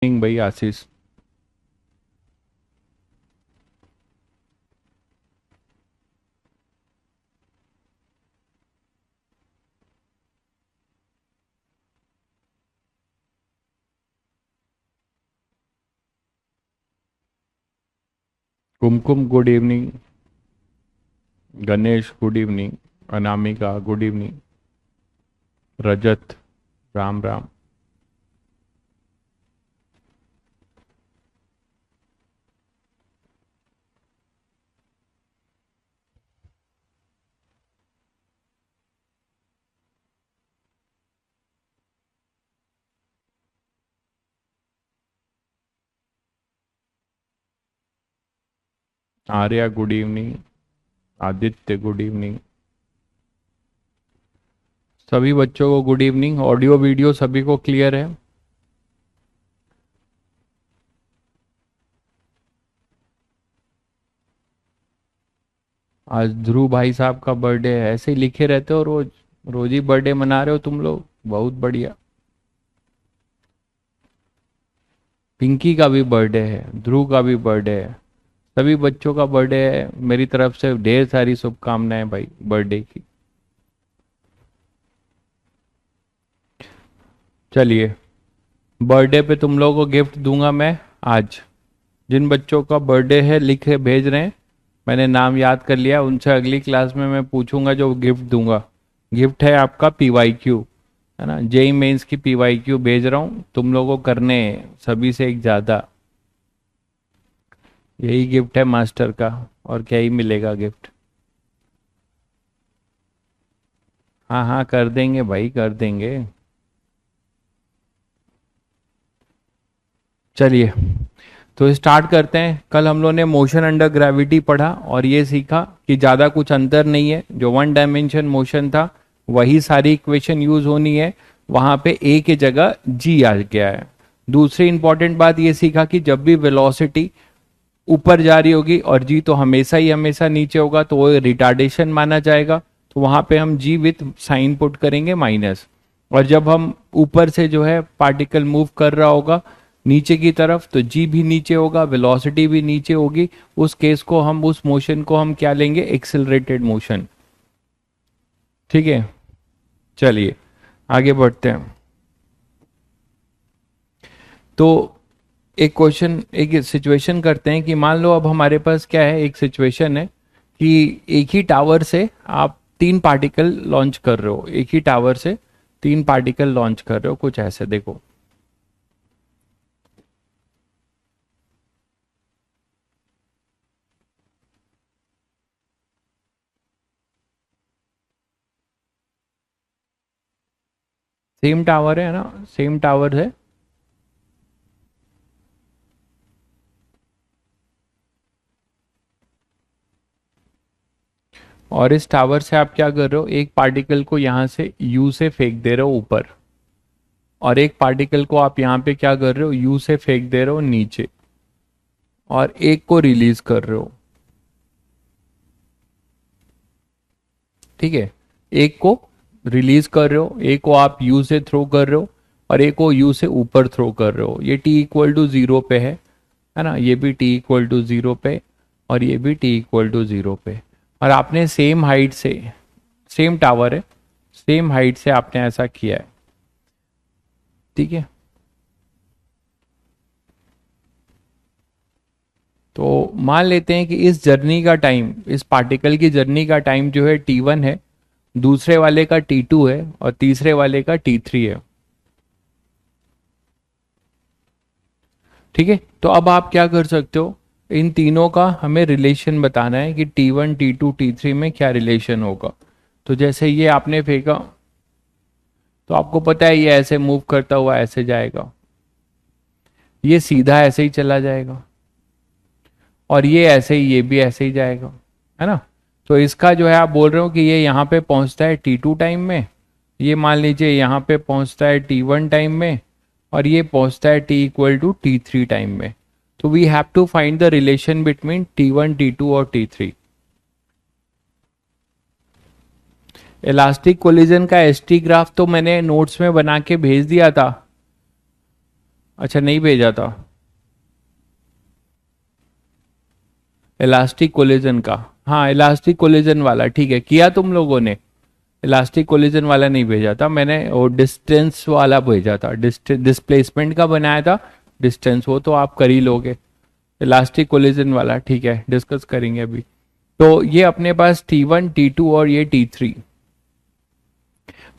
Morning भाई Ashish. Kumkum good evening. Ganesh good evening. Anamika good evening. Rajat राम राम। Arya good evening. Aditya good evening. सभी बच्चों को गुड इवनिंग। ऑडियो वीडियो सभी को क्लियर है? आज ध्रुव भाई साहब का बर्थडे है, ऐसे ही लिखे रहते हो रोज। रोज ही बर्थडे मना रहे हो तुम लोग, बहुत बढ़िया। पिंकी का भी बर्थडे है, ध्रुव का भी बर्थडे है। सभी बच्चों का बर्थडे है, मेरी तरफ से ढेर सारी शुभकामनाएं भाई बर्थडे की। चलिए, बर्थडे पे तुम लोगों को गिफ्ट दूंगा मैं आज। जिन बच्चों का बर्थडे है लिखे भेज रहे हैं, मैंने नाम याद कर लिया, उनसे अगली क्लास में मैं पूछूंगा जो गिफ्ट दूंगा। गिफ्ट है आपका पीवाईक्यू, है ना, जेई मेंस की पीवाईक्यू भेज रहा हूँ तुम लोगों को करने हैं, सभी से एक ज्यादा। यही गिफ्ट है मास्टर का, और क्या ही मिलेगा गिफ्ट। हाँ हाँ, कर देंगे भाई, कर देंगे। चलिए, तो स्टार्ट करते हैं। कल हम लोग ने मोशन अंडर ग्रेविटी पढ़ा और ये सीखा कि ज़्यादा कुछ अंतर नहीं है, जो वन डायमेंशन मोशन था वही सारी इक्वेशन यूज होनी है, वहां पे ए की जगह जी आ गया है। दूसरी इंपॉर्टेंट बात ये सीखा कि जब भी वेलोसिटी ऊपर जा रही होगी और जी तो हमेशा ही हमेशा नीचे होगा, तो वो रिटार्डेशन माना जाएगा। तो वहां पे हम जी विथ साइन पुट करेंगे माइनस। और जब हम ऊपर से जो है पार्टिकल मूव कर रहा होगा नीचे की तरफ, तो जी भी नीचे होगा, वेलोसिटी भी नीचे होगी। उस केस को हम, उस मोशन को हम क्या लेंगे? Accelerated motion. ठीक है, चलिए आगे बढ़ते हैं। तो एक क्वेश्चन, एक सिचुएशन करते हैं कि मान लो अब हमारे पास क्या है, एक सिचुएशन है कि एक ही टावर से आप तीन पार्टिकल लॉन्च कर रहे हो, एक ही टावर से तीन पार्टिकल लॉन्च कर रहे हो, कुछ ऐसे देखो। सेम टावर है ना, सेम टावर है। और इस टावर से आप क्या कर रहे हो, एक पार्टिकल को यहां से यू से फेंक दे रहे हो ऊपर, और एक पार्टिकल को आप यहां पे क्या कर रहे हो, यू से फेंक दे रहे हो नीचे, और एक को रिलीज कर रहे हो। ठीक है, एक को रिलीज कर रहे हो, एक को आप यू से थ्रो कर रहे हो, और एक को यू से ऊपर थ्रो कर रहे हो। ये टी इक्वल टू जीरो पे है ना, ये भी टी इक्वल टू जीरो पे, और ये भी टी इक्वल टू जीरो पे। और आपने सेम हाइट से, सेम टावर है, सेम हाइट से आपने ऐसा किया है। ठीक है, तो मान लेते हैं कि इस जर्नी का टाइम, इस पार्टिकल की जर्नी का टाइम जो है टी वन है, दूसरे वाले का टी टू है, और तीसरे वाले का टी थ्री है। ठीक है, तो अब आप क्या कर सकते हो, इन तीनों का हमें रिलेशन बताना है कि T one T two T three में क्या रिलेशन होगा। तो जैसे ये आपने फेंका, तो आपको पता है ये ऐसे मूव करता हुआ ऐसे जाएगा, ये सीधा ऐसे ही चला जाएगा, और ये ऐसे ही, ये भी ऐसे ही जाएगा, है ना। तो इसका जो है आप बोल रहे हो कि ये यहाँ पे पहुंचता है टी टू टाइम में, ये मान लीजिए यहाँ पे पहुंचता है टी वन टाइम में, और ये पहुंचता है T equal to T three time में। तो we have to find the relation between T one T two और टी थ्री। इलास्टिक कोलिजन का एसटी ग्राफ तो मैंने नोट्स में बना के भेज दिया था। अच्छा नहीं भेजा था इलास्टिक कोलिजन का। हाँ इलास्टिक कोलिजन वाला ठीक है, किया तुम लोगों ने। इलास्टिक कोलिजन वाला नहीं भेजा था मैंने, वो डिस्टेंस वाला भेजा था, डिस्प्लेसमेंट का बनाया था। डिस्टेंस वो तो आप कर ही लोगे। इलास्टिक कोलिजन वाला ठीक है, डिस्कस करेंगे अभी। तो ये अपने पास T1 T2 और ये T3।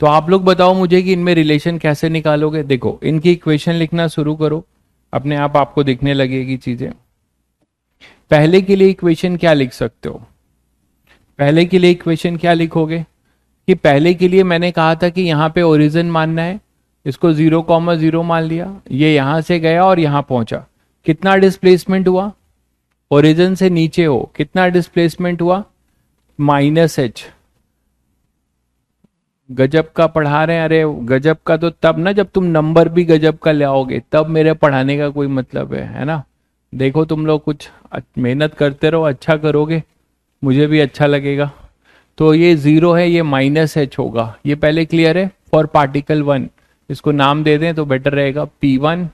तो आप लोग बताओ मुझे कि इनमें रिलेशन कैसे निकालोगे। देखो इनकी इक्वेशन लिखना शुरू करो, अपने आप आपको दिखने लगेगी चीजें। पहले के लिए इक्वेशन क्या लिख सकते हो, पहले के लिए इक्वेशन क्या लिखोगे कि पहले के लिए मैंने कहा था कि यहाँ पे ओरिजिन मानना है, इसको 0,0 मान लिया, ये यहां से गया और यहां पहुंचा। कितना डिस्प्लेसमेंट हुआ, ओरिजिन से नीचे हो कितना डिस्प्लेसमेंट हुआ, -h। गजब का पढ़ा रहे हैं, अरे गजब का तो तब ना जब तुम नंबर भी गजब का ले आओगे, तब मेरे पढ़ाने का कोई मतलब है ना। देखो तुम लोग कुछ मेहनत करते रहो, अच्छा करोगे, मुझे भी अच्छा लगेगा। तो ये 0 है, ये -h होगा, ये पहले क्लियर है। फॉर पार्टिकल 1 इसको नाम दे दें तो बेटर रहेगा, P1,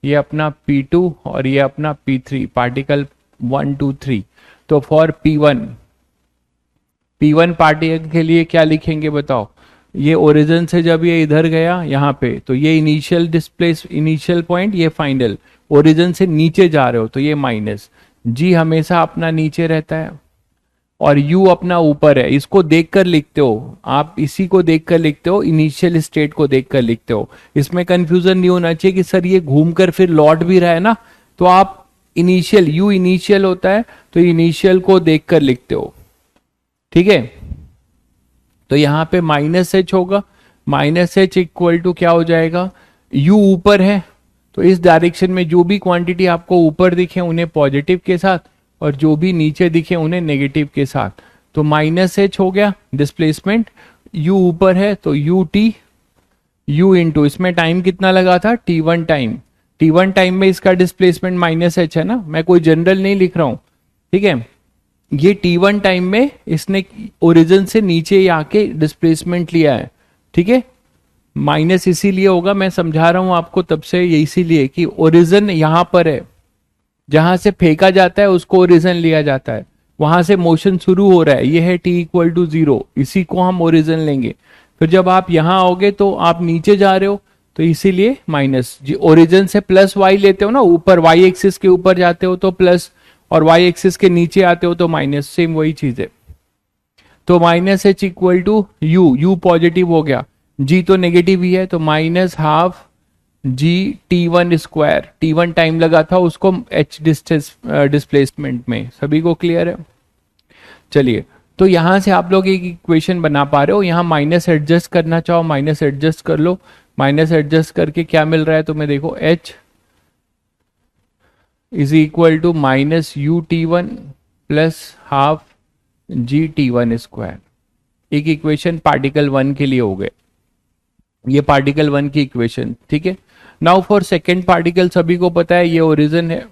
ये अपना P2 और ये अपना P3, पार्टिकल 1 2 3। तो फॉर P1 पार्टिकल के लिए क्या लिखेंगे बताओ। ये ओरिजिन से जब ये इधर गया यहाँ पे, तो ये इनिशियल डिस्प्लेस, इनिशियल पॉइंट, ये फाइनल। ओरिजिन से नीचे जा रहे हो तो ये माइनस। जी हमेशा अपना नीचे रहता है और U अपना ऊपर है, इसको देखकर लिखते हो आप, इसी को देखकर लिखते हो, इनिशियल स्टेट को देखकर लिखते हो। इसमें कंफ्यूजन नहीं होना चाहिए कि सर ये घूमकर फिर लौट भी रहा है ना, तो आप इनिशियल, U इनिशियल होता है तो इनिशियल को देखकर लिखते हो, ठीक है। तो यहां पे -h होगा, -h इक्वल टू क्या हो जाएगा, U ऊपर है तो इस डायरेक्शन में जो भी क्वांटिटी आपको ऊपर दिखे उन्हें पॉजिटिव के साथ, और जो भी नीचे दिखे उन्हें नेगेटिव के साथ। तो -h हो गया डिस्प्लेसमेंट, U ऊपर है तो U इंटू, इसमें टाइम कितना लगा था, T1 टाइम। T1 टाइम में इसका डिस्प्लेसमेंट -h है ना, मैं कोई जनरल नहीं लिख रहा हूं, ठीक है। ये T1 टाइम में इसने ओरिजिन से नीचे आके डिस्प्लेसमेंट लिया है, ठीक है। माइनस इसीलिए होगा, मैं समझा रहा हूं आपको तब से, ये इसीलिए कि ओरिजिन यहां पर है, जहां से फेंका जाता है उसको ओरिजिन लिया जाता है, वहां से मोशन शुरू हो रहा है, ये है T=0, इसी को हम ओरिजिन लेंगे। फिर जब आप यहां आओगे तो आप नीचे जा रहे हो, तो इसीलिए माइनस। ओरिजिन से प्लस y लेते हो ना, ऊपर y एक्सिस के ऊपर जाते हो तो प्लस, और y एक्सिस के नीचे आते हो तो माइनस, सेम वही चीज है। तो -h equal to U positive हो गया, G तो नेगेटिव ही है, तो -12 G T1 square, T1 time लगा था उसको H डिस्प्लेसमेंट में। सभी को क्लियर है। चलिए, तो यहां से आप लोग एक इक्वेशन बना पा रहे हो, यहां माइनस एडजस्ट करना चाहो माइनस एडजस्ट कर लो। माइनस एडजस्ट करके क्या मिल रहा है तुम्हें, देखो H is equal to -UT1 plus half GT1 square. एक इक्वेशन पार्टिकल 1 के लिए हो गए, ये पार्टिकल 1 की इक्वेशन, ठीक है। नाउ फॉर सेकेंड पार्टिकल, सभी को पता है ये ओरिजिन है,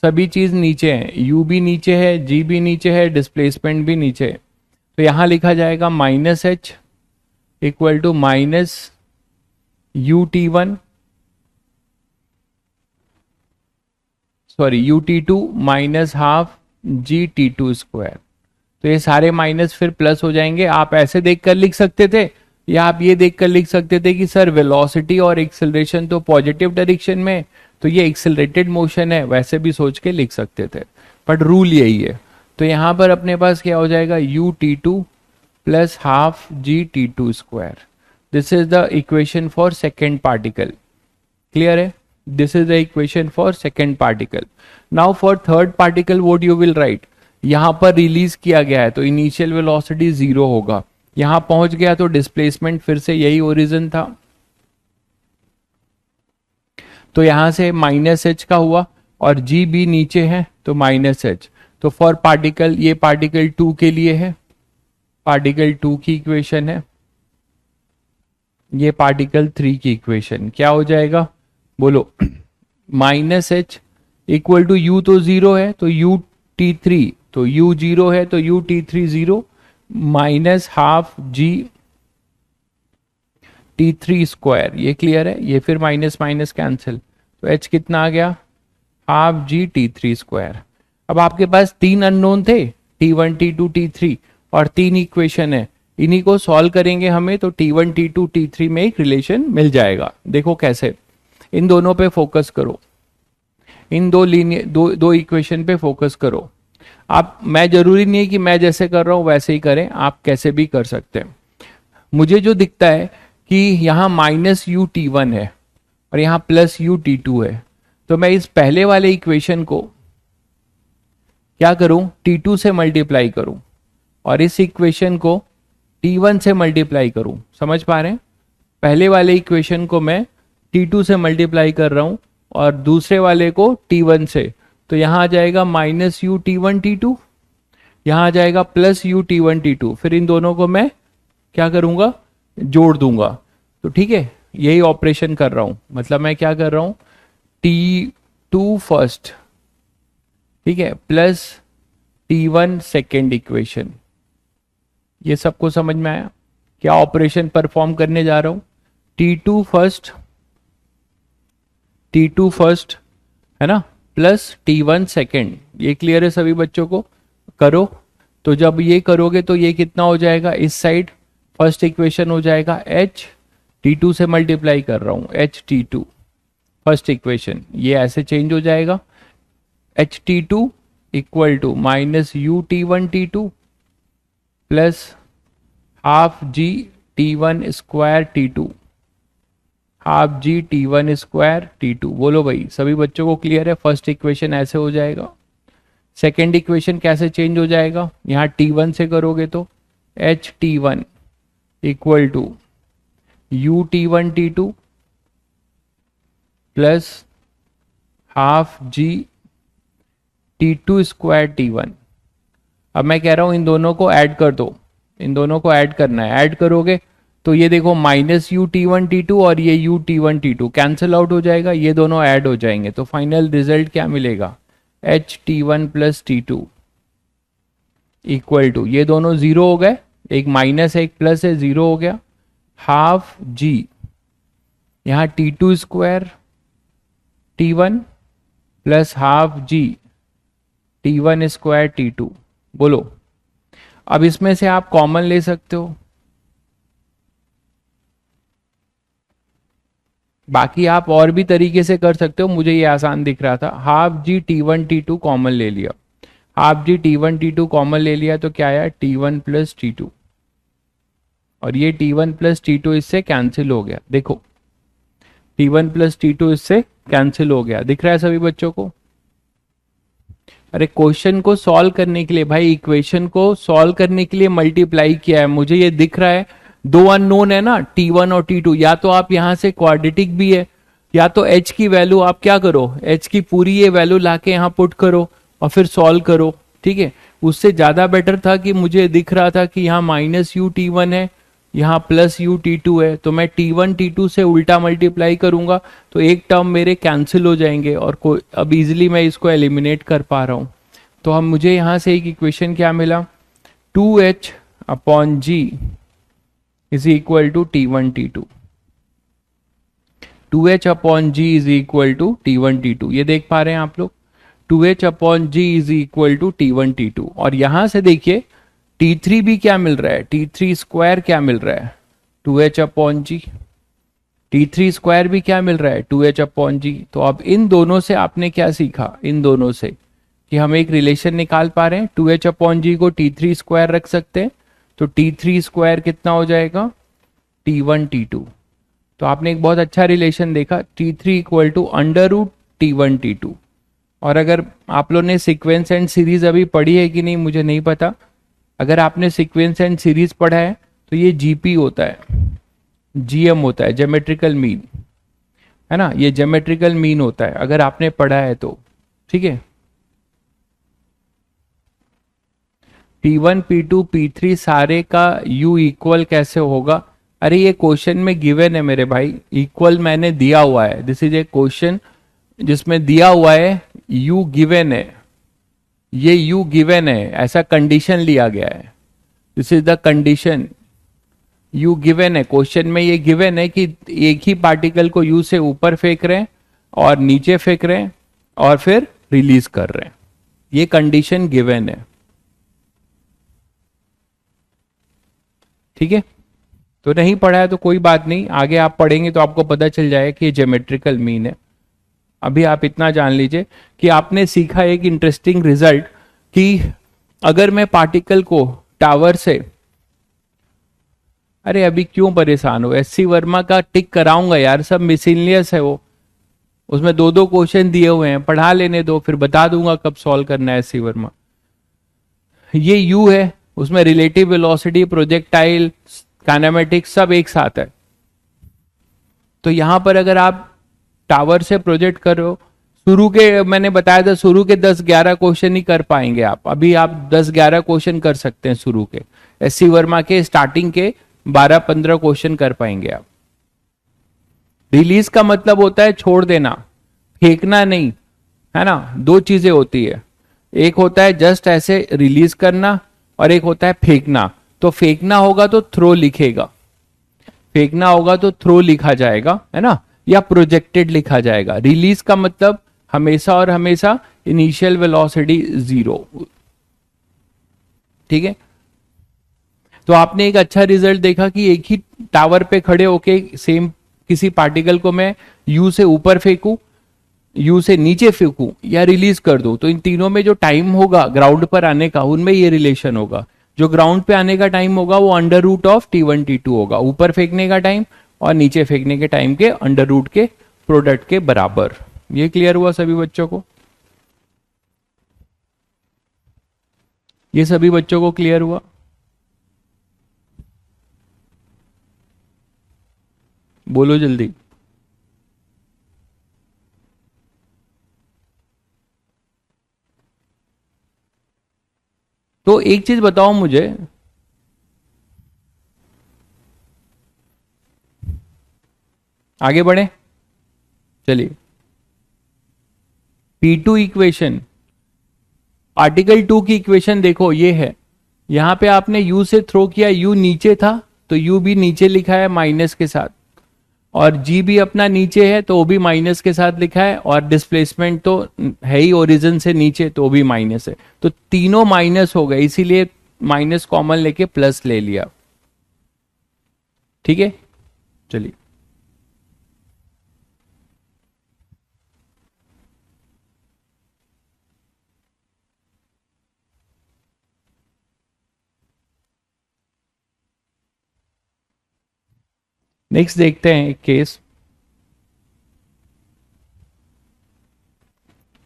सभी चीज नीचे है, U भी नीचे है, G भी नीचे है, डिस्प्लेसमेंट भी नीचे है। तो यहां लिखा जाएगा -h equal to -UT1 sorry UT2 minus half GT2 square. तो ये सारे माइनस फिर प्लस हो जाएंगे। आप ऐसे देखकर लिख सकते थे, या आप ये देखकर लिख सकते थे कि सर वेलोसिटी और एक्सेलरेशन तो पॉजिटिव डायरेक्शन में, तो ये एक्सेलरेटेड मोशन है, वैसे भी सोच के लिख सकते थे, बट रूल यही है। तो यहां पर अपने पास क्या हो जाएगा, UT2 plus half GT2 square. This is the equation for second particle, clear है। This is the equation for second particle. Now for third particle what you will write, यहां पर रिलीज किया गया है तो इनिशियल वेलोसिटी 0 होगा, यहां पहुंच गया तो डिस्प्लेसमेंट फिर से यही ओरिजिन था, तो यहां से -h का हुआ, और G भी नीचे है तो -h। तो फॉर पार्टिकल, ये पार्टिकल 2 के लिए है, पार्टिकल 2 की इक्वेशन है, ये पार्टिकल 3 की इक्वेशन क्या हो जाएगा बोलो। -h इक्वल टू U तो 0 है तो UT3, तो U 0 है तो UT3 0, minus half T3 square, ये क्लियर है, ये फिर माइनस माइनस कैंसिल, तो H कितना आ गया, हाफ जी T3 स्क्वायर। अब आपके पास तीन अननोन थे, T1 T2 T3, और तीन इक्वेशन है, इन्हीं को सॉल्व करेंगे हमें, तो T1 T2 T3 में एक रिलेशन मिल जाएगा। देखो कैसे, इन दोनों पे फोकस करो, इन दो इक्वेशन पे फोकस करो आप। मैं जरूरी नहीं है कि मैं जैसे कर रहा हूं वैसे ही करें, आप कैसे भी कर सकते हैं। मुझे जो दिखता है कि यहाँ -u_t1 है और यहाँ +u_t2 है, तो मैं इस पहले वाले इक्वेशन को क्या करूं, T2 से मल्टीप्लाई करूं और इस इक्वेशन को T1 से मल्टीप्लाई करूं। समझ पा रहे हैं, पहले वाले इक्वेशन को मैं T2 से मल्टीप्लाई कर रहा हूं और दूसरे वाले को T1 से, तो यहां आ जाएगा -u_t1 T2, यहां आ जाएगा +u_t1 T2, फिर इन दोनों को मैं क्या करूंगा, जोड़ दूंगा। तो ठीक है, यही ऑपरेशन कर रहा हूं, मतलब मैं क्या कर रहा हूं, T2 फर्स्ट, ठीक है, प्लस T1 सेकेंड इक्वेशन। ये सबको समझ में आया क्या ऑपरेशन परफॉर्म करने जा रहा हूं, T2 फर्स्ट है ना, प्लस T1 सेकेंड। ये क्लियर है सभी बच्चों को, करो। तो जब ये करोगे तो ये कितना हो जाएगा, इस साइड फर्स्ट इक्वेशन हो जाएगा H, T2 से मल्टीप्लाई कर रहा हूं, HT2 फर्स्ट इक्वेशन, ये ऐसे चेंज हो जाएगा, HT2 equal to -u_t1 T2 plus half ji T1 square T2, half ji T1 square T2। बोलो भाई, सभी बच्चों को क्लियर है, फर्स्ट इक्वेशन ऐसे हो जाएगा। सेकेंड इक्वेशन कैसे चेंज हो जाएगा, यहां T1 से करोगे तो HT1 equal to u_t1 T2 plus half G T2 square T1। अब मैं कह रहा हूं इन दोनों को ऐड कर दो, इन दोनों को ऐड करना है, ऐड करोगे तो ये देखो -u_t1 T2 और ये u_t1 T2 कैंसिल आउट हो जाएगा, ये दोनों ऐड हो जाएंगे, तो फाइनल रिजल्ट क्या मिलेगा, HT1 plus T2 equal to, ये दोनों जीरो हो गए, एक माइनस है एक प्लस है, जीरो हो गया, हाफ जी यहां T2 square T1 plus half जी T1 स्क्वायर T2। बोलो, अब इसमें से आप कॉमन ले सकते हो, बाकी आप और भी तरीके से कर सकते हो, मुझे ये आसान दिख रहा था। हाफ जी T1 T2 कॉमन ले लिया, हाफ जी T1 T2 कॉमन ले लिया, तो क्या आया, T1 प्लस T2, और ये T1 प्लस T2 इससे कैंसिल हो गया। देखो T1 प्लस T2 इससे कैंसिल हो गया, दिख रहा है सभी बच्चों को। अरे क्वेश्चन को सॉल्व करने के लिए भाई, इक्वेशन को सॉल्व करने के लिए मल्टीप्लाई किया है, मुझे ये दिख रहा है, दो अननोन है ना T1 और T2, या तो आप यहां से क्वाड्रेटिक भी है, या तो H की वैल्यू आप क्या करो, H की पूरी ये वैल्यू लाके यहां पुट करो और फिर सॉल्व करो, ठीक है। उससे ज्यादा बेटर था कि मुझे दिख रहा था कि यहाँ -u_t1 है, यहाँ +u_t2 है, तो मैं T1 T2 से उल्टा मल्टीप्लाई करूंगा, तो एक टर्म मेरे कैंसिल हो जाएंगे, और अब इजिली मैं इसको एलिमिनेट कर पा रहा हूं। तो हम मुझे यहां से एक इक्वेशन क्या मिला, 2h/g is equal to T1 T2, 2h/g is equal to T1 T2, ये देख पा रहे हैं आप लोग, 2h/g is equal to T1 T2। और यहां से देखिए T3 भी क्या मिल रहा है, T3 स्क्वायर क्या मिल रहा है, 2h/g, T3 स्क्वायर भी क्या मिल रहा है, 2h/g। तो अब इन दोनों से आपने क्या सीखा, इन दोनों से कि हम एक रिलेशन निकाल पा रहे हैं, 2h/g को T3 स्क्वायर रख सकते हैं, तो T3 स्क्वायर कितना हो जाएगा, T1 T2। तो आपने एक बहुत अच्छा रिलेशन देखा, T3 equal to √T1 T2। और अगर आप लोगों ने सीक्वेंस एंड सीरीज अभी पढ़ी है कि नहीं मुझे नहीं पता, अगर आपने सीक्वेंस एंड सीरीज पढ़ा है तो ये जीपी होता है, जीएम होता है, ज्योमेट्रिकल मीन, है ना, ये ज्योमेट्रिकल मीन होता है अगर आपने पढ़ा है तो, ठीक है। P1 P2 P3 सारे का U इक्वल कैसे होगा, अरे ये क्वेश्चन में गिवन है मेरे भाई, इक्वल मैंने दिया हुआ है, दिस इज ए क्वेश्चन जिसमें दिया हुआ है U गिवन है, ये U गिवन है, ऐसा कंडीशन लिया गया है, this is the condition, you given है, क्वेश्चन में ये गिवन है कि एक ही पार्टिकल को यू से ऊपर फेंक रहे हैं और नीचे फेंक रहे हैं और फिर रिलीज कर रहे हैं, ये कंडीशन गिवन है। ठीक है, तो नहीं पढ़ा है तो कोई बात नहीं, आगे आप पढ़ेंगे तो आपको पता चल जाएगा कि ये ज्योमेट्रिकल मीन है। अभी आप इतना जान लीजिए कि आपने सीखा एक इंटरेस्टिंग रिजल्ट कि अगर मैं पार्टिकल को टावर से, अरे अभी क्यों परेशान हो, एससी वर्मा का टिक कराऊंगा यार, सब मिसलिनियस है वो, उसमें दो दो क्वेश्चन दिए हुए हैं, पढ़ा लेने दो, फिर बता दूंगा कब सॉल्व करना है एससी वर्मा। ये यू है, उसमें रिलेटिव वेलोसिटी, प्रोजेक्टाइल, काइनेमेटिक्स सब एक साथ है। तो यहां पर अगर आप टावर से प्रोजेक्ट करो, शुरू के मैंने बताया था शुरू के 10-11 क्वेश्चन ही कर पाएंगे आप, अभी आप 10-11 क्वेश्चन कर सकते हैं शुरू के, एससी वर्मा के स्टार्टिंग के 12-15 क्वेश्चन कर पाएंगे आप। रिलीज का मतलब होता है छोड़ देना, फेंकना नहीं, है ना। दो चीजें होती है, एक होता है जस्ट ऐसे रिलीज करना और एक होता है फेंकना। तो फेंकना होगा तो थ्रो लिखेगा, फेंकना होगा तो थ्रो लिखा जाएगा, है ना, या प्रोजेक्टेड लिखा जाएगा। रिलीज का मतलब हमेशा और हमेशा इनिशियल वेलोसिटी 0। ठीक है, तो आपने एक अच्छा रिजल्ट देखा कि एक ही टावर पे खड़े होके सेम किसी पार्टिकल को मैं यू से ऊपर फेंकूं, यू से नीचे फेंकूं या रिलीज कर दूं, तो इन तीनों में जो टाइम होगा ग्राउंड पर आने का, उनमें ये रिलेशन होगा। जो ग्राउंड पे आने का टाइम होगा वो under root of T1 T2 होगा, ऊपर फेंकने का टाइम और नीचे फेंकने के टाइम के अंडर रूट के प्रोडक्ट के बराबर। ये क्लियर हुआ सभी बच्चों को? ये सभी बच्चों को क्लियर हुआ? बोलो जल्दी। तो एक चीज बताओ मुझे, आगे बढ़े, चलिए। P2 इक्वेशन, आर्टिकल 2 की इक्वेशन देखो, ये है। यहां पे आपने u से थ्रो किया, u नीचे था तो u भी नीचे लिखा है माइनस के साथ, और g भी अपना नीचे है तो वो भी माइनस के साथ लिखा है, और डिस्प्लेसमेंट तो है ही ओरिजिन से नीचे तो वो भी माइनस है, तो तीनों माइनस हो गए, इसीलिए माइनस कॉमन लेके प्लस ले लिया। ठीक है, चलिए। नेक्स्ट देखते हैं एक केस,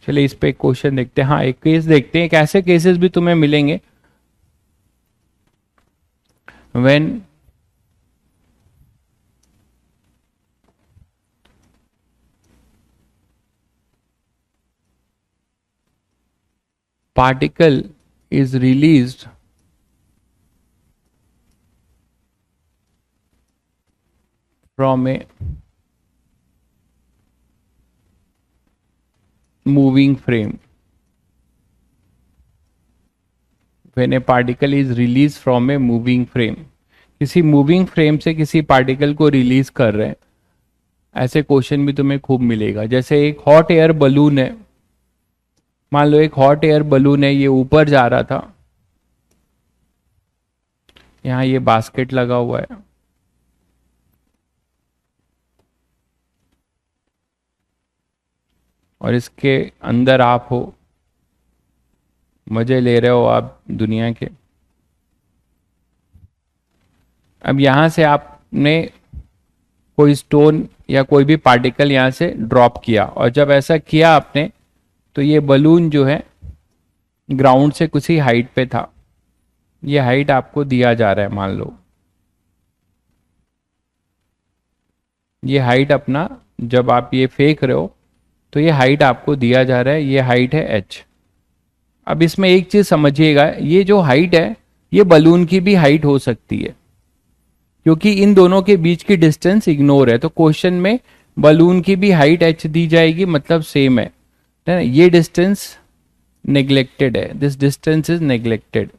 चलिए इस पे एक क्वेश्चन देखते हैं। हाँ, एक केस देखते हैं, कैसे केसेस भी तुम्हें मिलेंगे। When particle is released from a moving frame, when A particle is release from a moving frame, किसी मूविंग फ्रेम से किसी पार्टिकल को रिलीज कर रहे हैं, ऐसे क्वेश्चन भी तुम्हें खूब मिलेगा। जैसे एक हॉट एयर बलून है, मान लो एक हॉट एयर बलून है, ये ऊपर जा रहा था, यहां ये बास्केट लगा हुआ है, और इसके अंदर आप हो, मजे ले रहे हो आप दुनिया के। अब यहां से आपने कोई स्टोन या कोई भी पार्टिकल यहां से ड्रॉप किया, और जब ऐसा किया आपने तो ये बलून जो है ग्राउंड से कुछ ही हाइट पे था, ये हाइट आपको दिया जा रहा है, मान लो ये हाइट अपना, जब आप ये फेंक रहे हो तो ये हाइट आपको दिया जा रहा है, ये हाइट है h। अब इसमें एक चीज समझिएगा, ये जो हाइट है ये बलून की भी हाइट हो सकती है, क्योंकि इन दोनों के बीच की डिस्टेंस इग्नोर है, तो क्वेश्चन में बलून की भी हाइट h दी जाएगी, मतलब सेम है ना। ये डिस्टेंस नेग्लेक्टेड है, दिस डिस्टेंस इज नेग्लेक्टेड।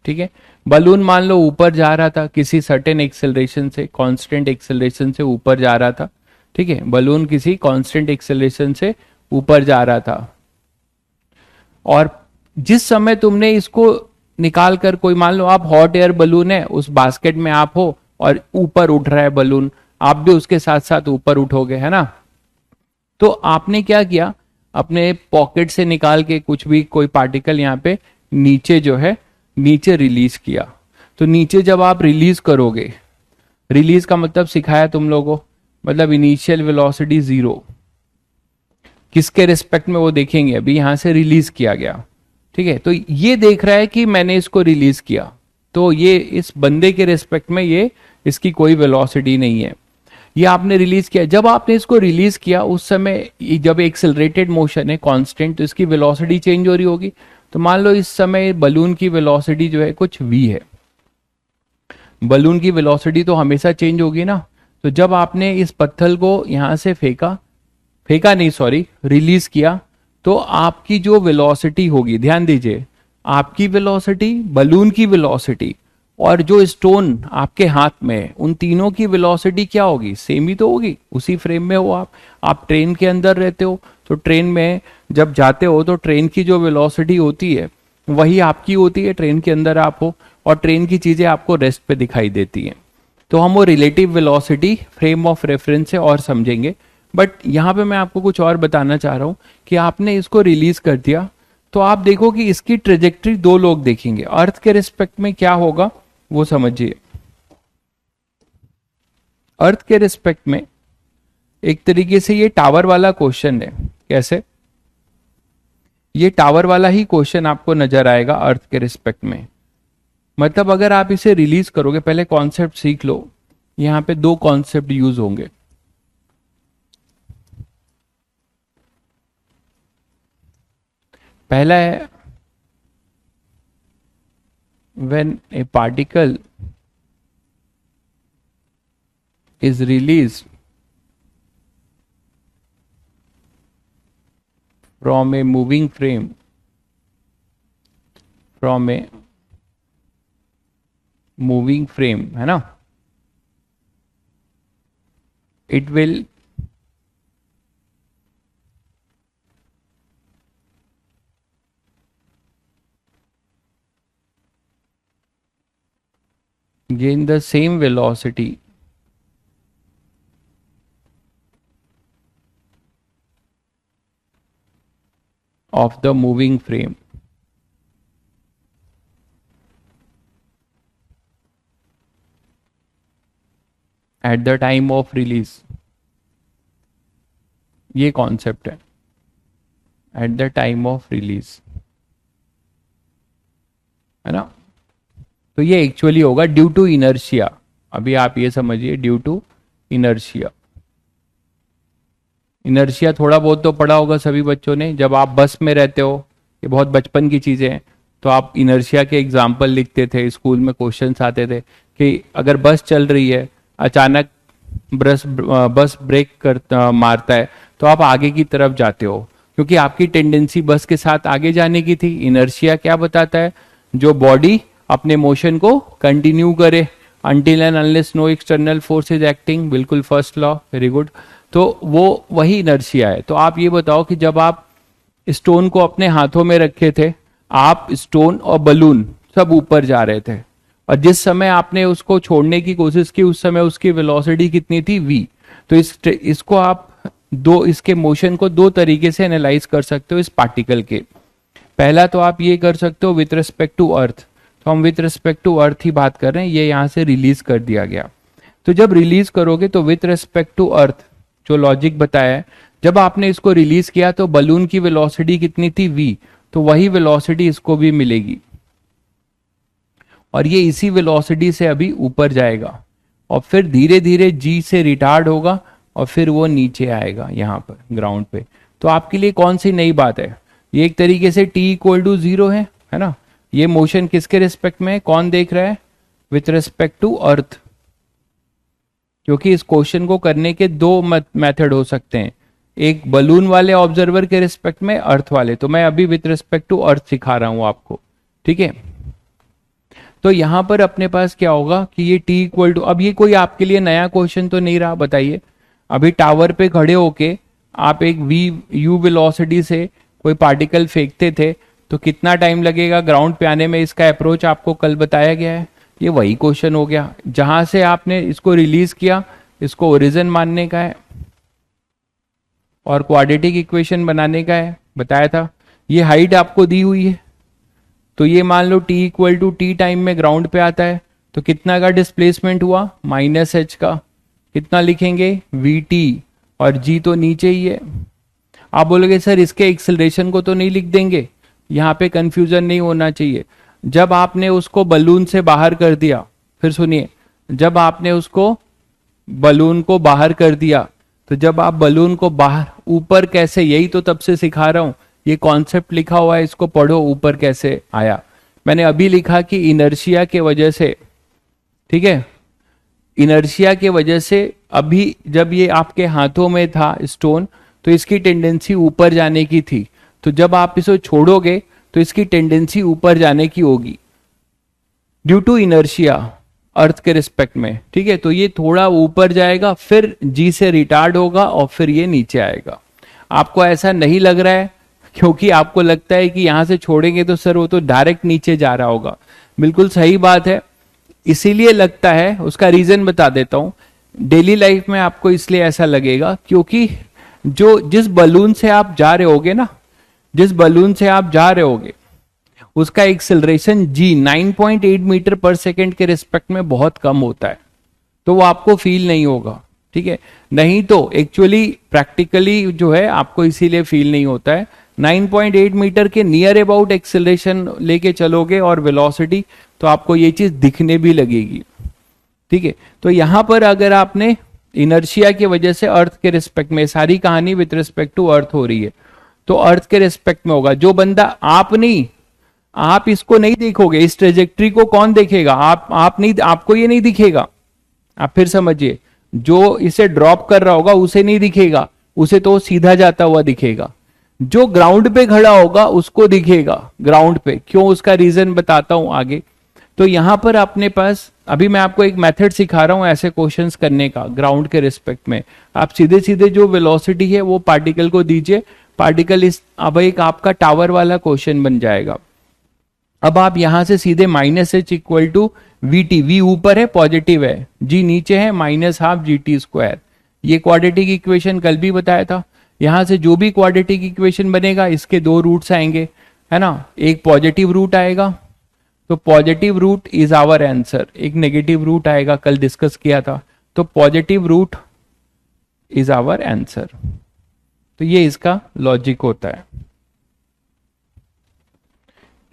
ठीक है। बलून मान लो ऊपर जा रहा था किसी सर्टेन एक्सेलरेशन से, कांस्टेंट एक्सेलरेशन से ऊपर जा रहा था, ठीक है, बलून किसी कांस्टेंट एक्सेलरेशन से ऊपर जा रहा था, और जिस समय तुमने इसको निकाल कर, कोई मान लो आप हॉट एयर बलून है, उस बास्केट में आप हो और ऊपर उठ रहा है बलून, आप भी उसके साथ साथ ऊपर उठोगे, है ना। तो आपने क्या किया, अपने पॉकेट से निकाल के कुछ भी कोई पार्टिकल यहाँ पे नीचे जो है नीचे रिलीज किया। तो नीचे जब आप रिलीज करोगे, रिलीज का मतलब सिखाया तुम लोगों को, मतलब इनिशियल वेलोसिटी 0, किसके रिस्पेक्ट में वो देखेंगे, अभी यहां से रिलीज किया गया, ठीक है। तो ये देख रहा है कि मैंने इसको रिलीज किया, तो ये इस बंदे के रिस्पेक्ट में ये इसकी कोई वेलोसिटी नहीं है, ये आपने रिलीज किया। जब आपने इसको रिलीज किया उस समय जब एक्सेलरेटेड मोशन है कांस्टेंट, तो इसकी वेलोसिटी चेंज हो रही होगी। तो मान लो इस समय बलून की वेलोसिटी जो है कुछ v है, बलून की वेलोसिटी तो हमेशा चेंज होगी ना। तो जब आपने इस पत्थर को यहां से फेंका नहीं सॉरी रिलीज किया, तो आपकी जो वेलोसिटी होगी, ध्यान दीजिए, आपकी वेलोसिटी, बलून की वेलोसिटी और जो स्टोन आपके हाथ में है, उन तीनों की वेलोसिटी क्या होगी, सेम ही तो होगी। उसी फ्रेम में हो आप ट्रेन के अंदर रहते हो, तो ट्रेन में जब जाते हो तो ट्रेन की जो वेलोसिटी होती है वही आपकी होती है, ट्रेन के अंदर आप हो, और ट्रेन की चीजें आपको रेस्ट पे दिखाई देती हैं। तो हम वो relative velocity frame of reference से और समझेंगे, बट यहाँ पे मैं आपको कुछ और बताना चाह रहा हूँ कि आपने इसको रिलीज कर दिया, तो आप देखो कि इसकी ट्रेजेक्ट्री दो लोग देखेंगे, अर्थ के रिस्पेक्ट में क्या होगा वो समझिए। अर्थ के रिस्पेक्ट में एक तरीके से ये टावर वाला क्वेश्चन है, कैसे, ये टावर वाला ही क्वेश्चन आपको नजर आएगा अर्थ के रिस्पेक्ट में। मतलब अगर आप इसे रिलीज करोगे, पहले कॉन्सेप्ट सीख लो, यहां पे दो कॉन्सेप्ट यूज होंगे। पहला है when a particle is released from a moving frame, from a moving frame, है ना, it will gain the same velocity of the moving frame at the time of release। ये कॉन्सेप्ट है, at the time of release, है ना। तो ये actually होगा due to inertia. अभी आप ये समझिए, ड्यू टू इनर्शिया। इनर्शिया थोड़ा बहुत तो पढ़ा होगा सभी बच्चों ने, जब आप बस में रहते हो, ये बहुत बचपन की चीजें हैं, तो आप इनर्शिया के एग्जाम्पल लिखते थे, स्कूल में क्वेश्चंस आते थे कि अगर बस चल रही है, अचानक बस ब्रेक कर मारता है, तो आप आगे की तरफ जाते हो, क्योंकि आपकी टेंडेंसी बस के साथ आगे जाने की थी। इनर्शिया क्या बताता है, जो बॉडी अपने मोशन को कंटिन्यू करे until and unless no external force is acting, बिल्कुल फर्स्ट लॉ, वेरी गुड। तो वो वही इनर्शिया है। तो आप ये बताओ कि जब आप स्टोन को अपने हाथों में रखे थे, आप स्टोन और बलून सब ऊपर जा रहे थे, और जिस समय आपने उसको छोड़ने की कोशिश की उस समय उसकी वेलोसिटी कितनी थी, v। तो इसको आप इसके मोशन को दो तरीके से एनालाइज कर सकते हो इस पार्टिकल के। पहला तो आप ये कर सकते हो विथ रिस्पेक्ट टू अर्थ, तो हम विथ रिस्पेक्ट टू अर्थ ही बात कर रहे हैं, ये यहां से रिलीज कर दिया गया। तो जब रिलीज करोगे तो विथ रिस्पेक्ट टू अर्थ जो लॉजिक बताया है, जब आपने इसको रिलीज किया तो बलून की वेलोसिटी कितनी थी, v, तो वही वेलोसिटी इसको भी मिलेगी, और ये इसी वेलोसिटी से अभी ऊपर जाएगा, और फिर धीरे धीरे g से रिटार्ड होगा, और फिर वो नीचे आएगा यहाँ पर ग्राउंड पे। तो आपके लिए कौन सी नई बात है, ये एक तरीके से t इक्वल टू 0 है ना। ये मोशन किसके रिस्पेक्ट में है, कौन देख रहा है, विथ रिस्पेक्ट टू अर्थ, क्योंकि इस क्वेश्चन को करने के दो मेथड हो सकते हैं, एक बलून वाले ऑब्जर्वर के रिस्पेक्ट में, अर्थ वाले। तो मैं अभी विथ रिस्पेक्ट टू अर्थ सिखा रहा हूं आपको, ठीक है। तो यहां पर अपने पास क्या होगा कि ये टी इक्वल टू, अब ये कोई आपके लिए नया क्वेश्चन तो नहीं रहा, बताइए। अभी टावर पे खड़े होके आप एक वी यू वेलोसिटी से कोई पार्टिकल फेंकते थे, तो कितना टाइम लगेगा ग्राउंड पे आने में, इसका अप्रोच आपको कल बताया गया है। ये वही क्वेश्चन हो गया, जहां से आपने इसको रिलीज किया, इसको ओरिजिन मानने का है और क्वाड्रेटिक इक्वेशन बनाने का है, बताया था। ये हाइट आपको दी हुई है, तो ये मान लो t equal to T time में ग्राउंड पे आता है, तो कितना का डिस्प्लेसमेंट हुआ, -h का, कितना लिखेंगे vt, और g तो नीचे ही है। आप बोलोगे सर इसके एक्सेलरेशन को तो नहीं लिख देंगे, यहाँ पे कंफ्यूजन नहीं होना चाहिए। जब आपने उसको बलून से बाहर कर दिया, फिर सुनिए, जब आपने उसको बलून को बाहर कर दिया, तो जब आप बलून को बाहर ऊपर कैसे, यही तो तब से सिखा रहा हूं, ये कॉन्सेप्ट लिखा हुआ है, इसको पढ़ो ऊपर कैसे आया। मैंने अभी लिखा कि इनर्शिया के वजह से, ठीक है, इनर्शिया के वजह से अभी जब ये आपके हाथों में था स्टोन, तो इसकी टेंडेंसी ऊपर जाने की थी, तो जब आप इसे छोड़ोगे तो इसकी टेंडेंसी ऊपर जाने की होगी ड्यू टू इनर्शिया अर्थ के रिस्पेक्ट में, ठीक है। तो ये थोड़ा ऊपर जाएगा, फिर जी से रिटार्ड होगा और फिर ये नीचे आएगा। आपको ऐसा नहीं लग रहा है क्योंकि आपको लगता है कि यहां से छोड़ेंगे तो सर वो तो डायरेक्ट नीचे जा रहा होगा, बिल्कुल सही बात है। इसीलिए लगता है, उसका रीजन बता देता हूं। डेली लाइफ में आपको इसलिए ऐसा लगेगा क्योंकि जिस बलून से आप जा रहे होगे ना, जिस बलून से आप जा रहे होगे उसका एक्सेलरेशन g 9.8 मीटर पर सेकेंड के रिस्पेक्ट में बहुत कम होता है, तो वो आपको फील नहीं होगा, ठीक है। नहीं तो एक्चुअली प्रैक्टिकली जो है आपको इसीलिए फील नहीं होता है। 9.8 मीटर के नियर अबाउट एक्सेलरेशन लेके चलोगे और वेलोसिटी, तो आपको ये चीज दिखने भी लगेगी, ठीक है। तो यहां पर अगर आपने इनर्शिया की वजह से अर्थ के रिस्पेक्ट में, सारी कहानी विद रिस्पेक्ट टू अर्थ हो रही है, तो अर्थ के रिस्पेक्ट में होगा। जो बंदा, आप नहीं, आप इसको नहीं देखोगे, इस ट्रेजेक्ट्री को कौन देखेगा, आप नहीं, आपको ये नहीं दिखेगा। आप फिर समझिए, जो इसे ड्रॉप कर रहा होगा उसे नहीं दिखेगा, उसे तो सीधा जाता हुआ दिखेगा। जो ग्राउंड पे खड़ा होगा उसको दिखेगा ग्राउंड पे, क्यों, उसका रीजन बताता हूं आगे। तो यहां पर अपने पास, अभी मैं आपको एक मेथड सिखा रहा हूं ऐसे क्वेश्चंस करने का ग्राउंड के रिस्पेक्ट में। आप सीधे सीधे जो वेलोसिटी है वो पार्टिकल को दीजिए, पार्टिकल इस, अब एक आपका टावर वाला क्वेश्चन बन जाएगा। अब आप यहां से सीधे -h equal to VT, V ऊपर है पॉजिटिव है, जी नीचे है -12 GT²। ये क्वाड्रेटिक इक्वेशन कल भी बताया था। यहां से जो भी क्वाड्रेटिक इक्वेशन बनेगा इसके दो रूट्स आएंगे, है ना, एक पॉजिटिव रूट आएगा, तो positive root is our answer, एक नेगेटिव रूट आएगा, कल डिस्कस किया था, तो positive root is our answer. तो ये इसका लॉजिक होता है।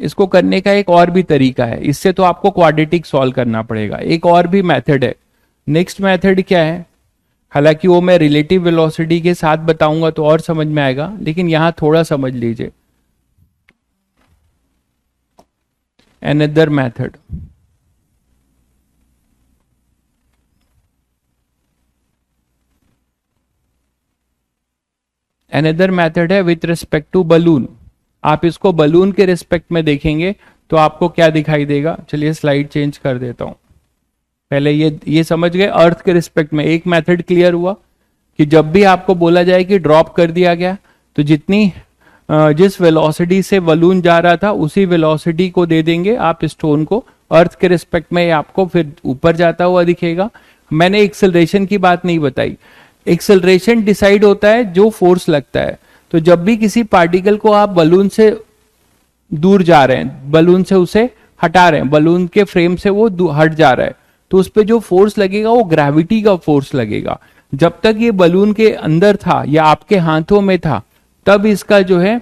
इसको करने का एक और भी तरीका है, इससे तो आपको क्वाड्रेटिक सॉल्व करना पड़ेगा। एक और भी मेथड है। नेक्स्ट मेथड क्या है, हालांकि वो मैं रिलेटिव वेलोसिटी के साथ बताऊंगा तो और समझ में आएगा, लेकिन यहां थोड़ा समझ लीजिए। अनदर मेथड, अनदर मेथड है विथ रिस्पेक्ट टू बलून। आप इसको बलून के रिस्पेक्ट में देखेंगे तो आपको क्या दिखाई देगा। चलिए स्लाइड चेंज कर देता हूं। पहले ये समझ गए अर्थ के रिस्पेक्ट में। एक मेथड क्लियर हुआ कि जब भी आपको बोला जाए कि ड्रॉप कर दिया गया, तो जिस वेलोसिटी से बलून जा रहा था उसी वेलोसिटी को दे देंगे आप स्टोन को। अर्थ के रिस्पेक्ट में आपको फिर ऊपर जाता हुआ दिखेगा। मैंने एक्सेलरेशन की बात नहीं बताई। एक्सेलरेशन डिसाइड होता है जो फोर्स लगता है। तो जब भी किसी पार्टिकल को आप बलून से दूर जा रहे हैं, बलून से उसे हटा रहे हैं, बलून के फ्रेम से वो हट जा रहा है, तो उस पर जो फोर्स लगेगा वो ग्रेविटी का फोर्स लगेगा। जब तक ये बलून के अंदर था या आपके हाथों में था, तब इसका जो है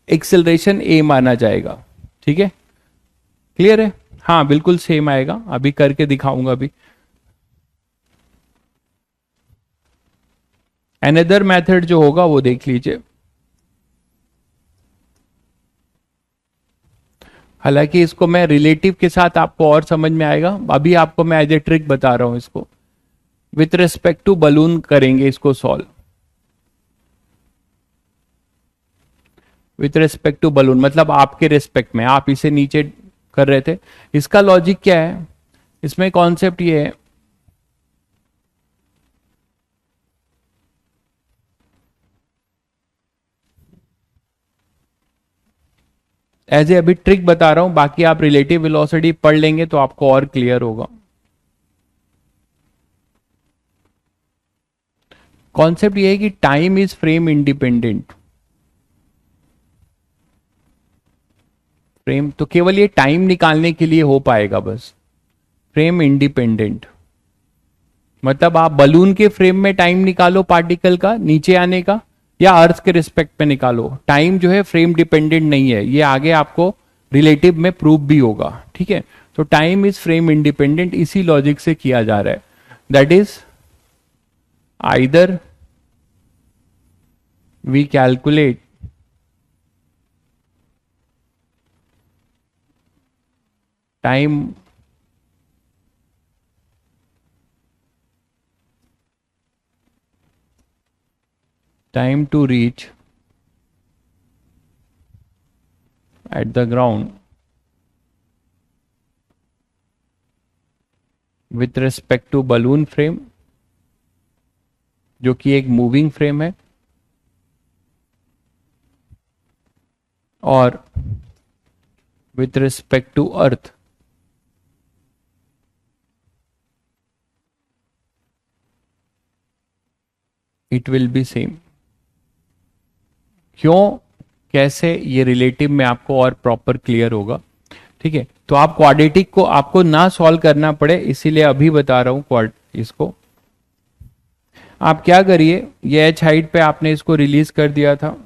एक्सेलरेशन ए माना जाएगा। ठीक है, क्लियर है? हाँ बिल्कुल सेम आएगा, अभी करके दिखाऊंगा। अभी अनदर मेथड जो होगा वो देख लीजिए। हालांकि इसको मैं रिलेटिव के साथ आपको और समझ में आएगा, अभी आपको मैं एज ए ट्रिक बता रहा हूं। इसको विथ रिस्पेक्ट टू बलून करेंगे इसको solve. With respect to balloon मतलब आपके रिस्पेक्ट में, आप इसे नीचे कर रहे थे। इसका लॉजिक क्या है, इसमें कॉन्सेप्ट ये है, एज ए अभी ट्रिक बता रहा हूं, बाकी आप रिलेटिव वेलोसिटी पढ़ लेंगे तो आपको और क्लियर होगा। कॉन्सेप्ट ये है कि time is frame independent. Frame तो केवल ये टाइम निकालने के लिए हो पाएगा बस, फ्रेम इंडिपेंडेंट मतलब आप बलून के फ्रेम में टाइम निकालो पार्टिकल का नीचे आने का, या अर्थ के रिस्पेक्ट में निकालो, टाइम जो है फ्रेम डिपेंडेंट नहीं है, ये आगे आपको रिलेटिव में प्रूव भी होगा। ठीक है, तो टाइम इज फ्रेम इंडिपेंडेंट इसी लॉजिक से किया जा रहा है। That is either we calculate time to reach at the ground with respect to balloon frame, जो कि एक मूविंग फ्रेम है, और with respect to earth it will be same। क्यों कैसे ये रिलेटिव में आपको और प्रॉपर क्लियर होगा। ठीक है, तो आप क्वाड्रेटिक को आपको ना सॉल्व करना पड़े इसीलिए अभी बता रहा हूं इसको। आप क्या करिए, ये एच हाइट पे आपने इसको रिलीज कर दिया था,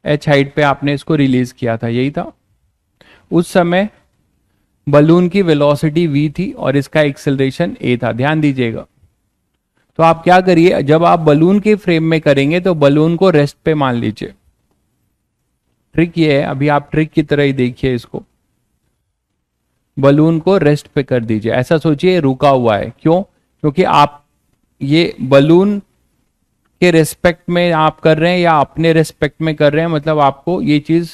एच हाइट पे आपने इसको रिलीज किया था, यही था। उस समय बलून की वेलोसिटी v थी और इसका एक्सेलरेशन a था, ध्यान दीजिएगा। तो आप क्या करिए, जब आप बलून के फ्रेम में करेंगे तो बलून को रेस्ट पे मान लीजिए। ट्रिक ये है, अभी आप ट्रिक की तरह ही देखिए इसको, बलून को रेस्ट पे कर दीजिए, ऐसा सोचिए रुका हुआ है। क्यों, क्योंकि आप ये बलून के रेस्पेक्ट में आप कर रहे हैं या अपने रेस्पेक्ट में कर रहे हैं, मतलब आपको ये चीज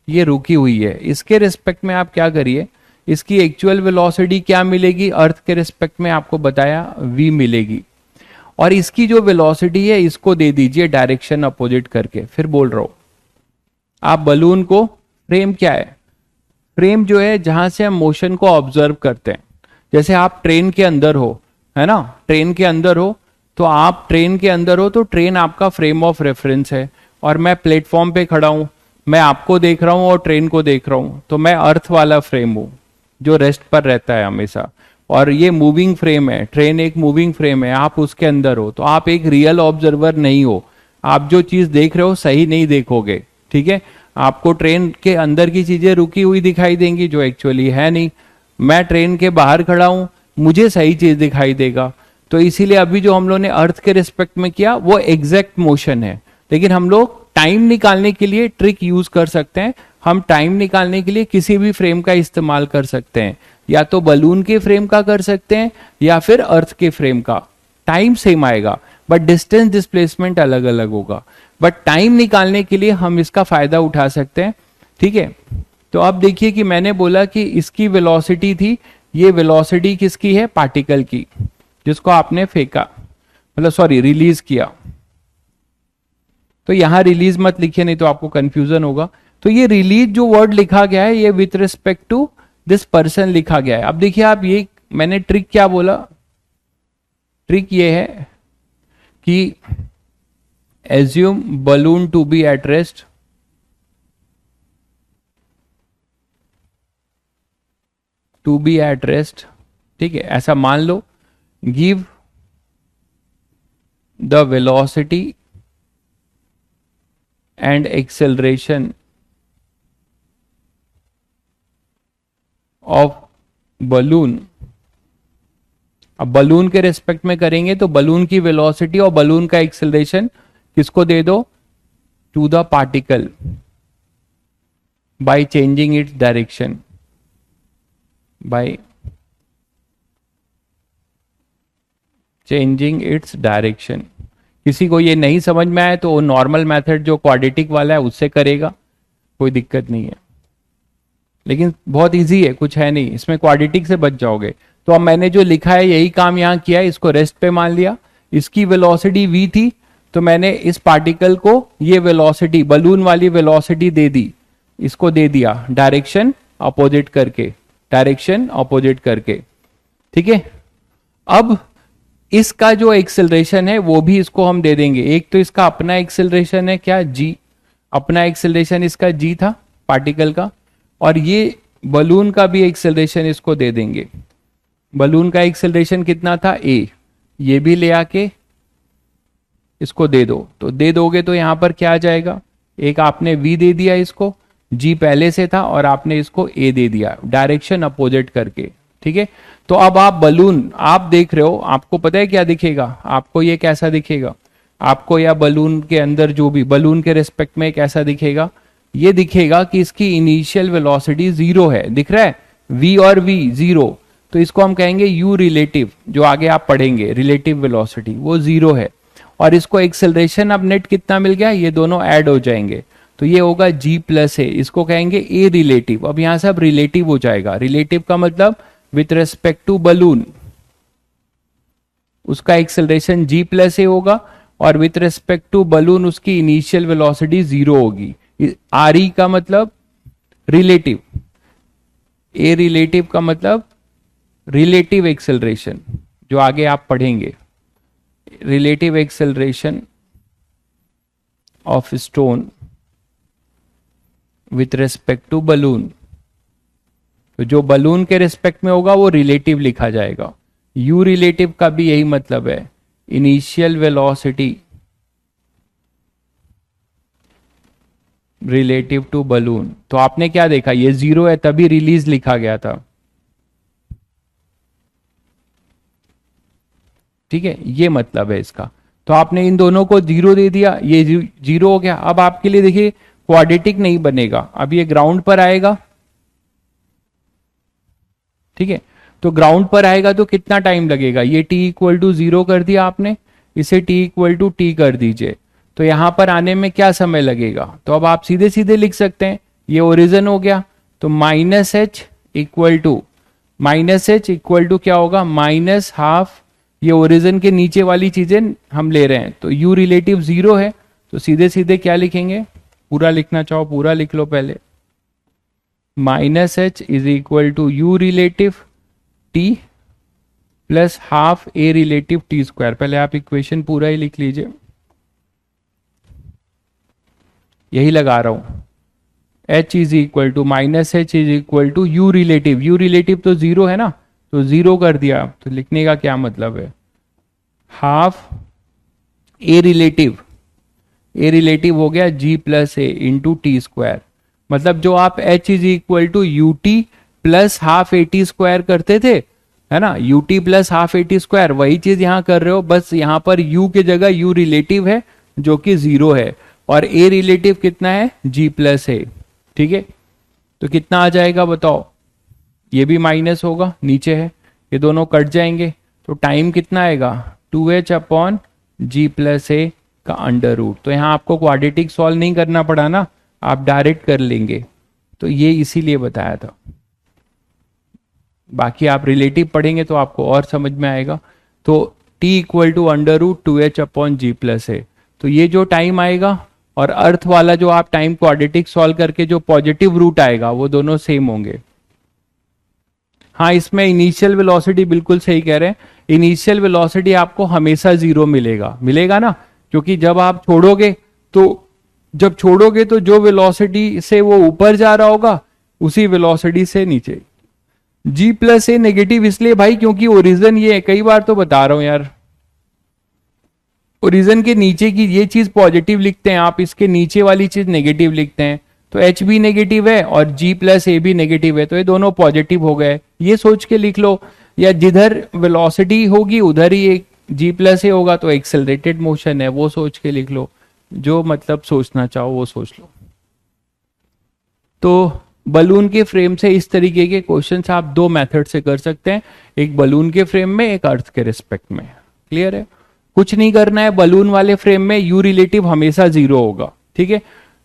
ये रुकी हुई है। इसके रेस्पेक्ट में आप क्या करिए, इसकी एक्चुअल वेलोसिटी क्या मिलेगी, अर्थ के रेस्पेक्ट में आपको बताया v मिलेगी, और इसकी जो वेलोसिटी है इसको दे दीजिए डायरेक्शन अपोजिट करके। फिर बोल रहा हूं, आप बलून को, फ्रेम क्या है, फ्रेम जो है जहां से हम मोशन को ऑब्जर्व करते हैं। जैसे आप ट्रेन के अंदर हो, है ना, ट्रेन के अंदर हो, तो आप ट्रेन के अंदर हो तो ट्रेन आपका फ्रेम ऑफ रेफरेंस है, और मैं प्लेटफॉर्म पे खड़ा हूं, मैं आपको देख रहा हूं और ट्रेन को देख रहा हूं, तो मैं अर्थ वाला फ्रेम हूं जो रेस्ट पर रहता है हमेशा, और ये मूविंग फ्रेम है, ट्रेन एक मूविंग फ्रेम है, आप उसके अंदर हो, तो आप एक रियल ऑब्जर्वर नहीं हो, आप जो चीज देख रहे हो सही नहीं देखोगे। ठीक है, आपको ट्रेन के अंदर की चीजें रुकी हुई दिखाई देंगी जो एक्चुअली है नहीं। मैं ट्रेन के बाहर खड़ा हूं, मुझे सही चीज दिखाई देगा। तो इसीलिए अभी जो हम लोग ने अर्थ के रिस्पेक्ट में किया वो एग्जैक्ट मोशन है, लेकिन हम लोग टाइम निकालने के लिए ट्रिक यूज कर सकते हैं। हम टाइम निकालने के लिए किसी भी फ्रेम का इस्तेमाल कर सकते हैं, या तो बलून के फ्रेम का कर सकते हैं या फिर अर्थ के फ्रेम का। टाइम सेम आएगा बट डिस्टेंस डिस्प्लेसमेंट अलग अलग होगा, बट टाइम निकालने के लिए हम इसका फायदा उठा सकते हैं। ठीक है, तो अब देखिए कि मैंने बोला कि इसकी वेलोसिटी थी, ये वेलोसिटी किसकी है, पार्टिकल की, जिसको आपने फेंका, मतलब सॉरी रिलीज किया। तो यहां रिलीज मत लिखिए नहीं तो आपको कंफ्यूजन होगा। तो ये रिलीज जो वर्ड लिखा गया है ये with respect to this person लिखा गया है। अब देखिए आप, ये मैंने ट्रिक क्या बोला, ट्रिक ये है कि assume balloon to be at rest, to be at rest, ठीक है, ऐसा मान लो। Give the velocity and acceleration of balloon. अब बलून के रेस्पेक्ट में करेंगे तो बलून की वेलोसिटी और बलून का एक्सेलरेशन किसको दे दो, to the particle, by changing its direction, by changing its direction. किसी को ये नहीं समझ में आए तो नॉर्मल मेथड जो क्वाड्रेटिक वाला है उससे करेगा, कोई दिक्कत नहीं है। लेकिन बहुत इजी है, कुछ है नहीं इसमें, क्वाड्रेटिक से बच जाओगे। तो अब मैंने जो लिखा है यही काम यहाँ किया है, इसको रेस्ट पे मान लिया। इसकी वेलोसिटी v थी, तो मैंने इस पार्टिकल को ये वेलोसिटी, बलून वाली वेलोसिटी दे दी, इसको दे दिया डायरेक्शन अपोजिट करके, डायरेक्शन अपोजिट करके, ठीक है। अब इसका जो एक्सेलरेशन है वो भी इसको हम दे देंगे। एक तो इसका अपना एक्सेलरेशन है क्या, g, अपना एक्सेलरेशन इसका g था पार्टिकल का, और ये बलून का भी एक्सेलरेशन इसको दे देंगे। बलून का एक्सेलरेशन कितना था, a, ये भी ले आके इसको दे दो। तो दे दोगे तो यहां पर क्या आ जाएगा, एक आपने v दे दिया इसको, g पहले से था, और आपने इसको a दे दिया डायरेक्शन अपोजिट करके, ठीक है। तो अब आप बलून आप देख रहे हो, आपको पता है क्या दिखेगा आपको, ये कैसा दिखेगा आपको, या बलून के अंदर जो भी बलून के रिस्पेक्ट में कैसा दिखेगा, ये दिखेगा कि इसकी इनिशियल वेलोसिटी 0 है, दिख रहा है v और v 0, तो इसको हम कहेंगे u रिलेटिव, जो आगे आप पढ़ेंगे रिलेटिव वेलोसिटी वो 0 है। और इसको एक्सेलरेशन अब नेट कितना मिल गया, ये दोनों ऐड हो जाएंगे, तो ये होगा g प्लस ए, इसको कहेंगे a रिलेटिव। अब यहां से अब रिलेटिव हो जाएगा, रिलेटिव का मतलब विथ रेस्पेक्ट टू बलून, उसका एक्सेलरेशन g प्लस ए होगा, और विथ रेस्पेक्ट टू बलून उसकी इनिशियल वेलोसिटी 0 होगी। आर ई का मतलब रिलेटिव, ए रिलेटिव का मतलब रिलेटिव एक्सेलरेशन, जो आगे आप पढ़ेंगे, relative acceleration of stone with respect to balloon, तो जो बलून के रिस्पेक्ट में होगा वो रिलेटिव लिखा जाएगा। यू रिलेटिव का भी यही मतलब है, initial velocity relative to balloon. तो आपने क्या देखा, ये 0 है तभी रिलीज लिखा गया था, ठीक है, ये मतलब है इसका। तो आपने इन दोनों को 0 दे दिया, ये 0 हो गया। अब आपके लिए देखिए क्वाड्रेटिक नहीं बनेगा, अब ये ग्राउंड पर आएगा, ठीक है। तो ग्राउंड पर आएगा तो कितना टाइम लगेगा, ये t इक्वल टू 0 कर दिया आपने, इसे t इक्वल टू t कर दीजिए, तो यहां पर आने में क्या समय लगेगा। तो अब आप सीधे सीधे लिख सकते हैं, ये ओरिजिन हो गया, तो माइनस एच इक्वल टू क्या होगा, माइनस हाफ, ये ओरिजिन के नीचे वाली चीजें हम ले रहे हैं, तो u रिलेटिव 0 है, तो सीधे सीधे क्या लिखेंगे, पूरा लिखना चाहो पूरा लिख लो पहले, minus h is equal to u relative t plus half a relative t square. पहले आप इक्वेशन पूरा ही लिख लीजिए, यही लगा रहा हूं, h is equal to minus h is equal to u relative तो 0 है ना, तो 0 कर दिया, तो लिखने का क्या मतलब है, हाफ ए रिलेटिव हो गया g plus a into t square. मतलब जो आप h is equal to u t plus half a t square करते थे, है ना, u t plus half a t square, वही चीज यहां कर रहे हो, बस यहां पर u के जगह u रिलेटिव है जो कि 0 है, और a रिलेटिव कितना है, g प्लस ए, ठीक है। तो कितना आ जाएगा बताओ, ये भी माइनस होगा, नीचे है, ये दोनों कट जाएंगे, तो टाइम कितना आएगा, 2h अपॉन जी प्लस ए का अंडर रूट। तो यहां आपको क्वाड्रेटिक सॉल्व नहीं करना पड़ा ना, आप डायरेक्ट कर लेंगे, तो ये इसीलिए बताया था। बाकी आप रिलेटिव पढ़ेंगे तो आपको और समझ में आएगा। तो t equal to under root 2h upon g plus a, तो ये जो टाइम आएगा और अर्थ वाला जो आप टाइम क्वाड्रेटिक सॉल्व करके जो पॉजिटिव रूट आएगा वो दोनों सेम होंगे। हाँ, इसमें इनिशियल वेलोसिटी बिल्कुल सही कह रहे हैं, इनिशियल वेलोसिटी आपको हमेशा 0 मिलेगा ना, क्योंकि जब आप छोड़ोगे तो जो वेलोसिटी से वो ऊपर जा रहा होगा उसी वेलोसिटी से नीचे। g प्लस ए नेगेटिव इसलिए भाई क्योंकि ओरिजिन ये है, कई बार तो बता रहा हूं यार, ओरिजिन के नीचे की ये चीज पॉजिटिव लिखते हैं आप, इसके नीचे वाली चीज नेगेटिव लिखते हैं, तो h भी नेगेटिव है और g प्लस ए भी नेगेटिव है, तो ये दोनों पॉजिटिव हो गए, ये सोच के लिख लो। या जिधर वेलोसिटी होगी उधर ही एक g प्लस ए होगा, तो एक्सेलरेटेड मोशन है, वो सोच के लिख लो, जो मतलब सोचना चाहो वो सोच लो। तो बलून के फ्रेम से इस तरीके के क्वेश्चंस आप दो मेथड से कर सकते हैं, एक बलून के फ्रेम में, एक अर्थ के रिस्पेक्ट में। क्लियर है, कुछ नहीं करना है, बलून वाले फ्रेम में यू रिलेटिव हमेशा 0 होगा, ठीक है,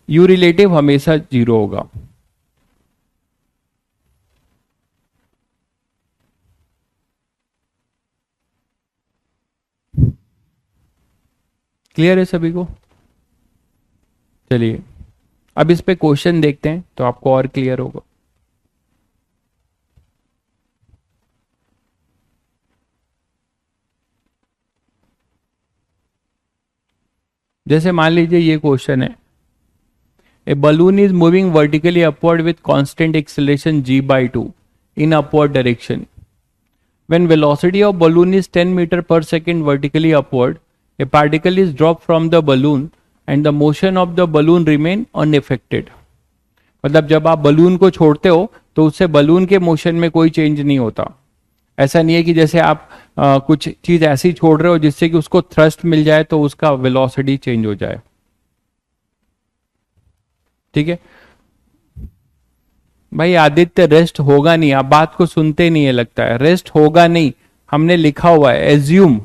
यू रिलेटिव हमेशा 0 होगा। क्लियर है सभी को? चलिए अब इस पे क्वेश्चन देखते हैं तो आपको और क्लियर होगा। जैसे मान लीजिए ये क्वेश्चन है, a balloon is moving vertically upward with constant acceleration g by 2 in upward direction. When velocity of balloon is 10 meter per second vertically upward, a particle is dropped from the balloon and the motion of the balloon remain unaffected. मतलब जब आप balloon को छोड़ते हो तो उससे balloon के motion में कोई चेंज नहीं होता। ऐसा नहीं है कि जैसे आप कुछ चीज ऐसी छोड़ रहे हो जिससे कि उसको थ्रस्ट मिल जाए तो उसका वेलोसिटी चेंज हो जाए। ठीक है भाई आदित्य, रेस्ट होगा नहीं, आप बात को सुनते नहीं है लगता है। रेस्ट होगा नहीं, हमने लिखा हुआ है एज्यूम।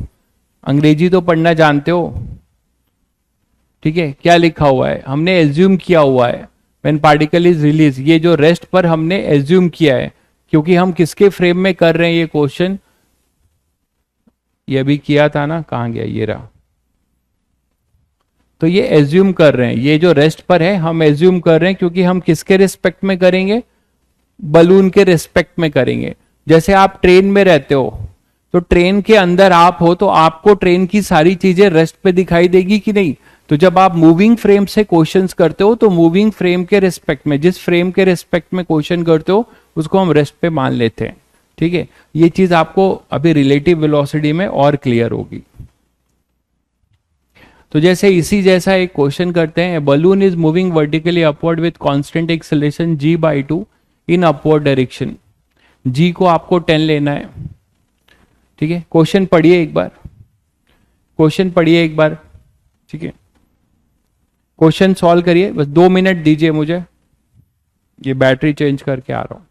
अंग्रेजी तो पढ़ना जानते हो, ठीक है? क्या लिखा हुआ है? हमने एज्यूम किया हुआ है व्हेन पार्टिकल इज रिलीज। ये जो रेस्ट पर हमने एज्यूम किया है, क्योंकि हम किसके फ्रेम में कर रहे हैं ये क्वेश्चन? ये भी किया था ना, कहां गया? ये रहा। तो ये एज्यूम कर रहे हैं, ये जो रेस्ट पर है हम एज्यूम कर रहे हैं, क्योंकि हम किसके रिस्पेक्ट में करेंगे? बलून के रिस्पेक्ट में करेंगे। जैसे आप ट्रेन में रहते हो तो ट्रेन के अंदर आप हो तो आपको ट्रेन की सारी चीजें रेस्ट पे दिखाई देगी कि नहीं? तो जब आप मूविंग फ्रेम से क्वेश्चंस करते हो तो मूविंग फ्रेम के रिस्पेक्ट में, जिस फ्रेम के रिस्पेक्ट में क्वेश्चन करते हो उसको हम रेस्ट पे मान लेते हैं। ठीक है, ये चीज आपको अभी रिलेटिव वेलोसिटी में और क्लियर होगी। तो जैसे इसी जैसा एक क्वेश्चन करते हैं, balloon is moving vertically upward with constant acceleration g by 2 in upward direction. g को आपको 10 लेना है। ठीक है, क्वेश्चन पढ़िए एक बार, क्वेश्चन पढ़िए एक बार। ठीक है, क्वेश्चन सॉल्व करिए, बस 2 मिनट दीजिए मुझे, ये बैटरी चेंज करके आ रहा हूं।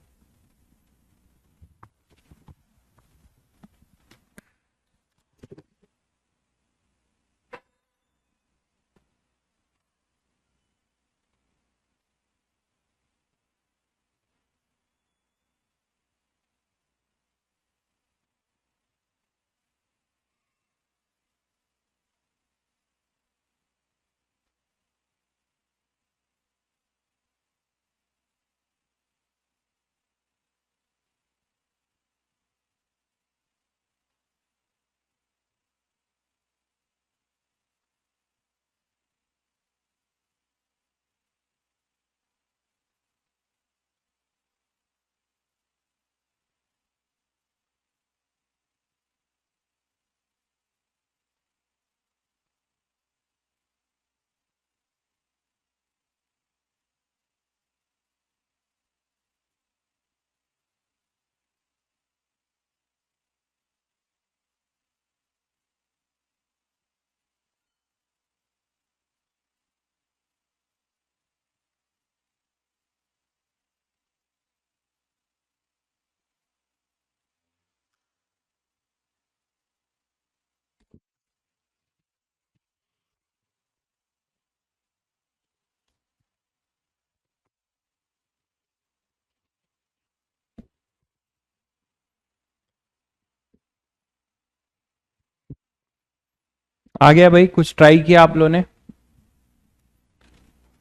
आ गया भाई? कुछ ट्राई किया आप लोगों ने?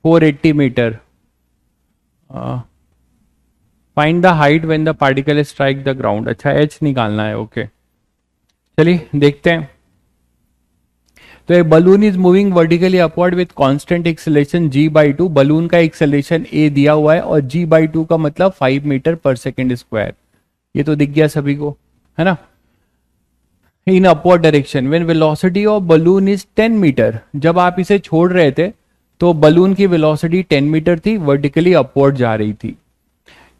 480 metre. Find the height when the particle strike the ground. अच्छा, एच निकालना है, ओके। चलिए देखते हैं। तो a balloon is moving vertically upward with constant acceleration g by 2। Balloon का एक्सेलरेशन a दिया हुआ है और g by 2 का मतलब 5 मीटर पर सेकेंड स्क्वायर। ये तो दिख गया सभी को, है ना? In upward direction when velocity of balloon is 10 metre. जब आप इसे छोड़ रहे थे तो बलून की वेलोसिटी 10 मीटर थी, वर्टिकली अपवर्ड जा रही थी।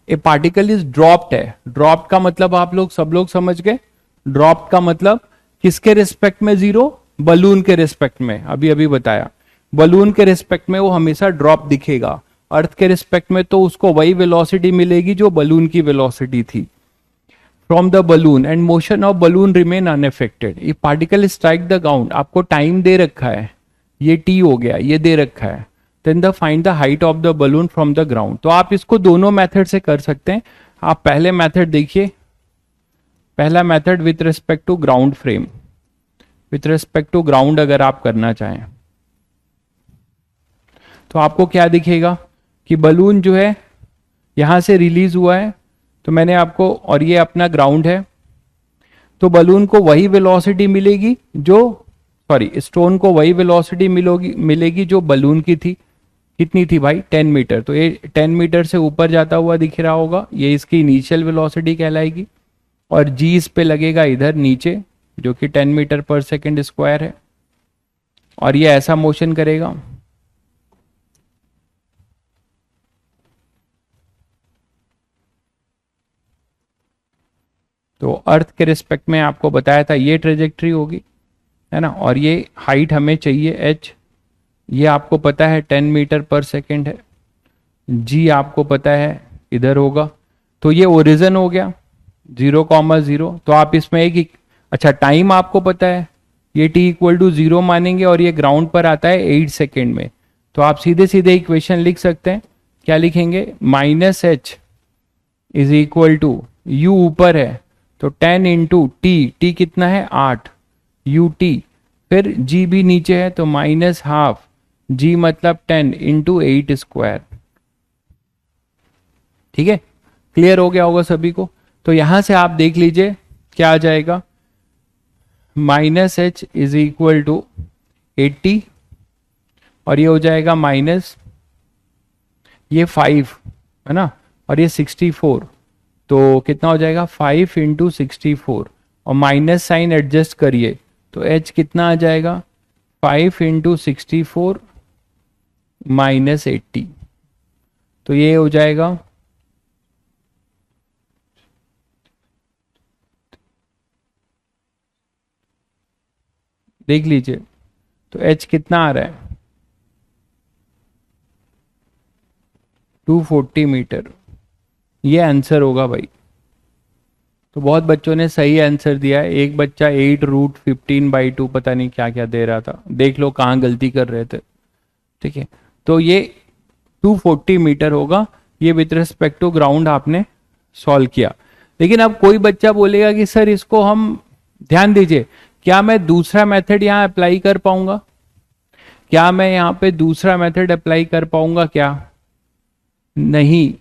ए पार्टिकल इज ड्रॉप्ड है। ड्रॉप्ड का मतलब आप लोग सब लोग समझ गए। ड्रॉप्ड का मतलब किसके रिस्पेक्ट में? जीरो, बलून के रिस्पेक्ट में। अभी अभी बताया, बलून के रिस्पेक्ट में वो हमेशा ड्रॉप दिखेगा। अर्थ के रिस्पेक्ट में तो उसको वही वेलोसिटी मिलेगी जो बलून की वेलोसिटी थी। From the balloon and motion of balloon remain unaffected. ये पार्टिकल स्ट्राइक द ग्राउंड, आपको टाइम दे रखा है, ये टी हो गया, ये दे रखा है। Then the find the height of the balloon from the ground. तो आप इसको दोनों मेथड से कर सकते हैं। आप पहले मेथड देखिए, पहला method with respect to ground frame. With respect to ground अगर आप करना चाहें तो आपको क्या दिखेगा कि बलून जो है यहां से रिलीज हुआ है, तो मैंने आपको, और ये अपना ग्राउंड है, तो बलून को वही वेलोसिटी मिलेगी जो, सॉरी, स्टोन को वही वेलोसिटी मिलेगी जो बलून की थी। कितनी थी भाई? 10 मीटर। तो ये 10 मीटर से ऊपर जाता हुआ दिख रहा होगा, ये इसकी इनिशियल वेलोसिटी कहलाएगी, और जी इस पे लगेगा इधर नीचे, जो कि 10 मीटर पर सेकेंड स्क्वायर है, और ये ऐसा मोशन करेगा। तो अर्थ के रिस्पेक्ट में आपको बताया था ये ट्रेजेक्ट्री होगी, है ना, और ये हाइट हमें चाहिए h, ये आपको पता है 10 मीटर पर सेकेंड है, जी आपको पता है इधर होगा, तो ये ओरिजिन हो गया 0,0। तो आप इसमें एक, अच्छा टाइम आपको पता है, ये t इक्वल टू 0 मानेंगे, और ये ग्राउंड पर आता है 8 सेकेंड में, तो आप सीधे सीधे इक्वेशन लिख सकते हैं। क्या लिखेंगे? -h is equal to, u ऊपर है तो 10 इंटू टी कितना है? 8 ut, फिर g भी नीचे है तो -12 g मतलब 10 इंटू 8 स्क्वायर। ठीक है, क्लियर हो गया होगा सभी को। तो यहां से आप देख लीजिए क्या आ जाएगा, -h इज इक्वल टू 80, और ये हो जाएगा माइनस ये 5, है ना, और ये 64, तो कितना हो जाएगा? 5 इंटू 64, और माइनस साइन एडजस्ट करिए तो h कितना आ जाएगा? 5 इंटू 64 -80, तो ये हो जाएगा देख लीजिए, तो h कितना आ रहा है? 240 मीटर, ये आंसर होगा भाई। तो बहुत बच्चों ने सही आंसर दिया है, एक बच्चा 8√15/2 पता नहीं क्या क्या दे रहा था, देख लो कहाँ गलती कर रहे थे। ठीक है, तो ये 240 मीटर होगा, ये विथ रिस्पेक्ट टू ग्राउंड आपने सॉल्व किया। लेकिन अब कोई बच्चा बोलेगा कि सर इसको हम, ध्यान दीजिए, क्या मैं दूसरा मेथड यहाँ अप्लाई कर पाऊंगा? क्या मैं यहाँ पे दूसरा मेथड अप्लाई कर पाऊंगा क्या? नहीं,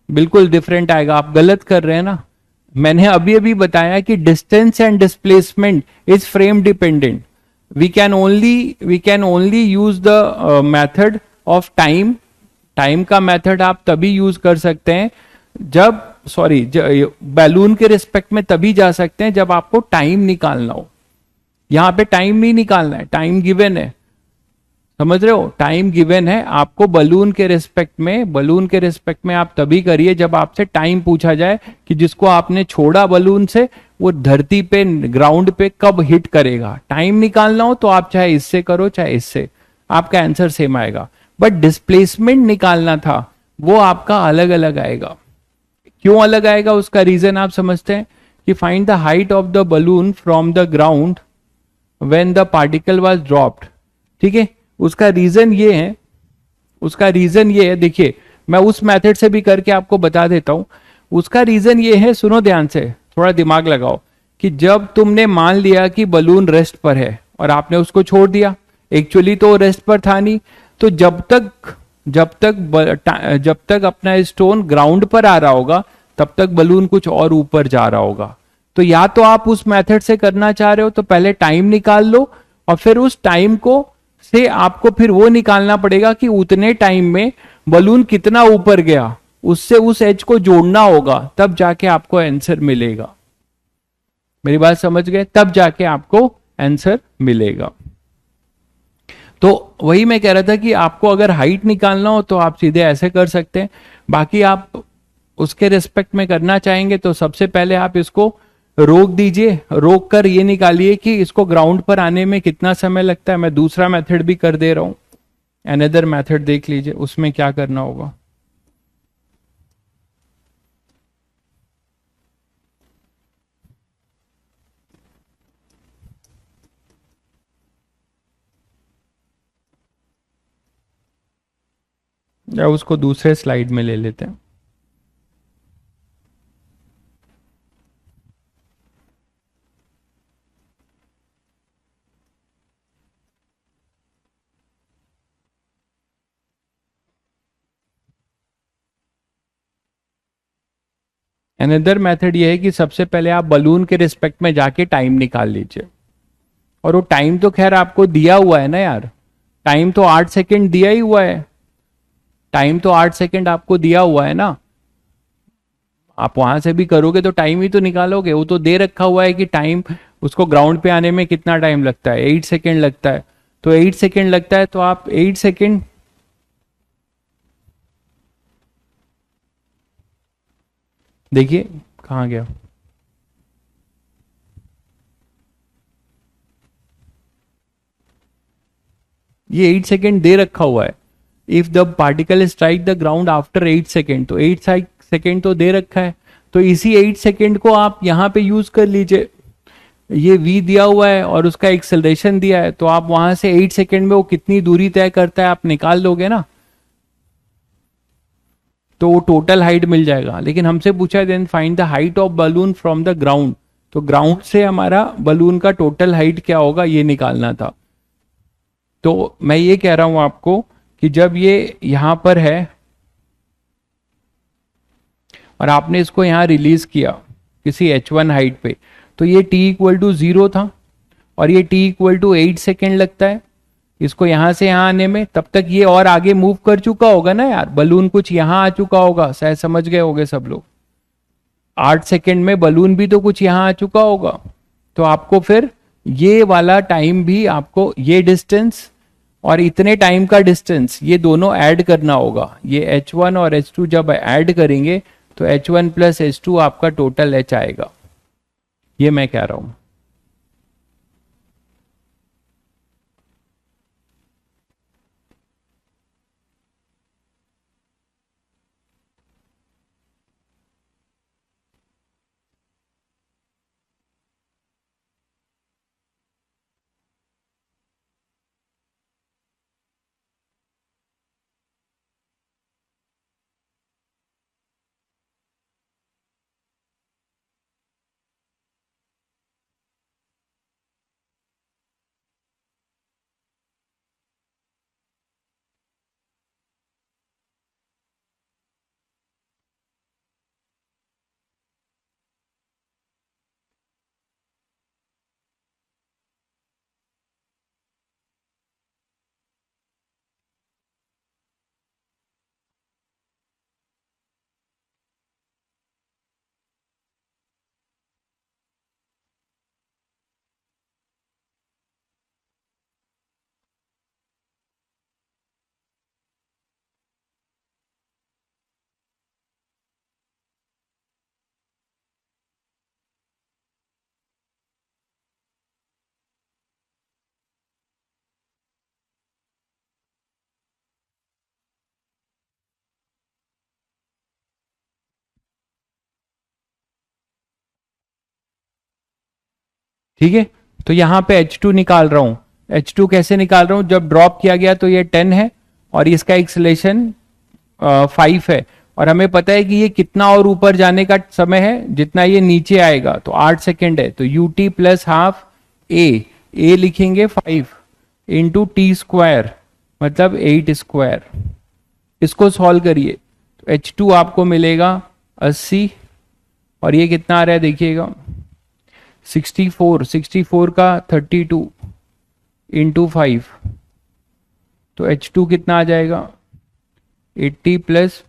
बिल्कुल डिफरेंट आएगा, आप गलत कर रहे हैं ना। मैंने अभी अभी बताया कि distance and displacement is frame dependent. We can only use the method of time. Time का मेथड आप तभी यूज कर सकते हैं जब, सॉरी, बैलून के रिस्पेक्ट में तभी जा सकते हैं जब आपको टाइम निकालना हो। यहां पे टाइम नहीं निकालना है, टाइम गिवन है, समझ रहे हो, टाइम गिवन है आपको बलून के रिस्पेक्ट में। बलून के रिस्पेक्ट में आप तभी करिए जब आपसे टाइम पूछा जाए कि जिसको आपने छोड़ा बलून से वो धरती पे, ग्राउंड पे कब हिट करेगा। टाइम निकालना हो तो आप चाहे इससे करो चाहे इससे, आपका आंसर सेम आएगा। बट डिस्प्लेसमेंट निकालना था वो आपका अलग अलग आएगा। क्यों अलग आएगा? उसका रीजन आप समझते हैं कि find the height of the balloon from the ground when the particle was dropped. ठीक है, उसका रीजन ये है, उसका रीजन ये है, देखिए मैं उस मेथड से भी करके आपको बता देता हूं। उसका रीजन ये है, सुनो ध्यान से, थोड़ा दिमाग लगाओ, कि जब तुमने मान लिया कि बलून रेस्ट पर है और आपने उसको छोड़ दिया, एक्चुअली तो रेस्ट पर था नहीं, तो जब तक अपना स्टोन ग्राउंड पर आ रहा होगा तब तक बलून कुछ और ऊपर जा रहा होगा। तो या तो आप उस मेथड से करना चाह रहे हो तो पहले टाइम निकाल लो, और फिर उस टाइम को से आपको फिर वो निकालना पड़ेगा कि उतने टाइम में बलून कितना ऊपर गया, उससे उस एज को जोड़ना होगा, तब जाके आपको आंसर मिलेगा। मेरी बात समझ गए? तब जाके आपको आंसर मिलेगा। तो वही मैं कह रहा था कि आपको अगर हाइट निकालना हो तो आप सीधे ऐसे कर सकते हैं। बाकी आप उसके रिस्पेक्ट में करना चाहेंगे तो सबसे पहले आप इसको रोक दीजिए, रोक कर ये निकालिए कि इसको ग्राउंड पर आने में कितना समय लगता है। मैं दूसरा मेथड भी कर दे रहा हूं, अनदर मेथड देख लीजिए उसमें क्या करना होगा। या उसको दूसरे स्लाइड में ले लेते हैं। अनदर मेथड ये है कि सबसे पहले आप बलून के रिस्पेक्ट में जाके टाइम निकाल लीजिए, और वो टाइम तो खैर आपको दिया हुआ है ना यार, टाइम तो 8 सेकेंड दिया ही हुआ है, टाइम तो 8 सेकेंड आपको दिया हुआ है ना, आप वहां से भी करोगे तो टाइम ही तो निकालोगे, वो तो दे रखा हुआ है कि टाइम उसको ग्राउंड पे आने में कितना टाइम लगता है, 8 सेकेंड लगता है, तो 8 सेकेंड लगता है, तो आप 8 सेकेंड, देखिए कहाँ गया, ये 8 सेकेंड दे रखा हुआ है, if the particle strike the ground after 8 second, तो 8 सेकेंड तो दे रखा है, तो इसी 8 सेकेंड को आप यहां पे यूज कर लीजिए, ये v दिया हुआ है और उसका एक्सेलरेशन दिया है, तो आप वहां से 8 सेकेंड में वो कितनी दूरी तय करता है आप निकाल लोगे ना, तो वो टोटल हाइट मिल जाएगा। लेकिन हमसे पूछा है then find the height of balloon from the ground, तो ग्राउंड से हमारा बलून का टोटल हाइट क्या होगा ये निकालना था। तो मैं ये कह रहा हूं आपको कि जब ये यहां पर है और आपने इसको यहां रिलीज किया किसी h1 हाइट पे, तो ये t इक्वल टू 0 था और ये t इक्वल टू 8 सेकेंड लगता है इसको यहां से यहां आने में, तब तक ये और आगे मूव कर चुका होगा ना यार, बलून कुछ यहां आ चुका होगा, शायद समझ गए होगे सब लोग, 8 सेकेंड में बलून भी तो कुछ यहां आ चुका होगा, तो आपको फिर ये वाला टाइम भी आपको ये डिस्टेंस और इतने टाइम का डिस्टेंस ये दोनों ऐड करना होगा, ये h1 और h2 जब ऐड करेंगे तो h1 प्लस h2 आपका टोटल h आएगा, ये मैं कह रहा हूं। ठीक है, तो यहां पे H2 निकाल रहा हूं, H2 कैसे निकाल रहा हूं, जब ड्रॉप किया गया तो ये 10 है और इसका एक्सलेशन 5 है, और हमें पता है कि ये कितना और ऊपर जाने का समय है जितना ये नीचे आएगा, तो 8 सेकेंड है, तो ut प्लस हाफ ए लिखेंगे 5 इंटू टी स्क्वायर मतलब 8 स्क्वायर, इसको सॉल्व करिए तो H2 आपको मिलेगा 80, और ये कितना आ रहा है देखिएगा 64 का 32 इंटू 5, तो H2 कितना आ जाएगा 80 प्लस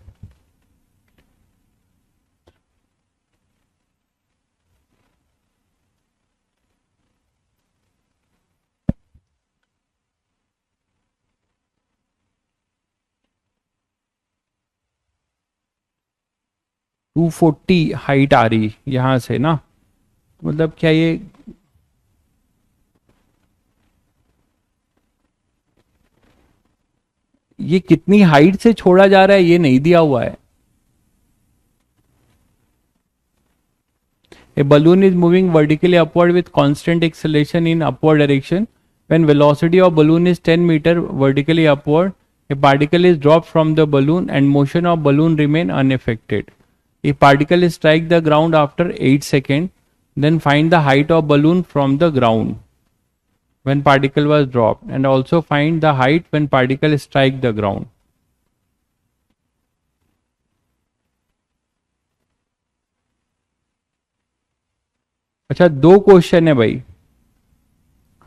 240 हाइट आ रही यहां से ना, मतलब क्या ये कितनी हाइट से छोड़ा जा रहा है ये नहीं दिया हुआ है। A balloon is moving vertically upward with constant acceleration in upward direction. When velocity of balloon is 10 meter vertically upward, a particle is dropped from the balloon and motion of balloon remain unaffected. A particle strike the ground after 8 seconds. Then find the height of balloon from the ground when particle was dropped, and also find the height when particle strike the ground. अच्छा 2 question है भाई,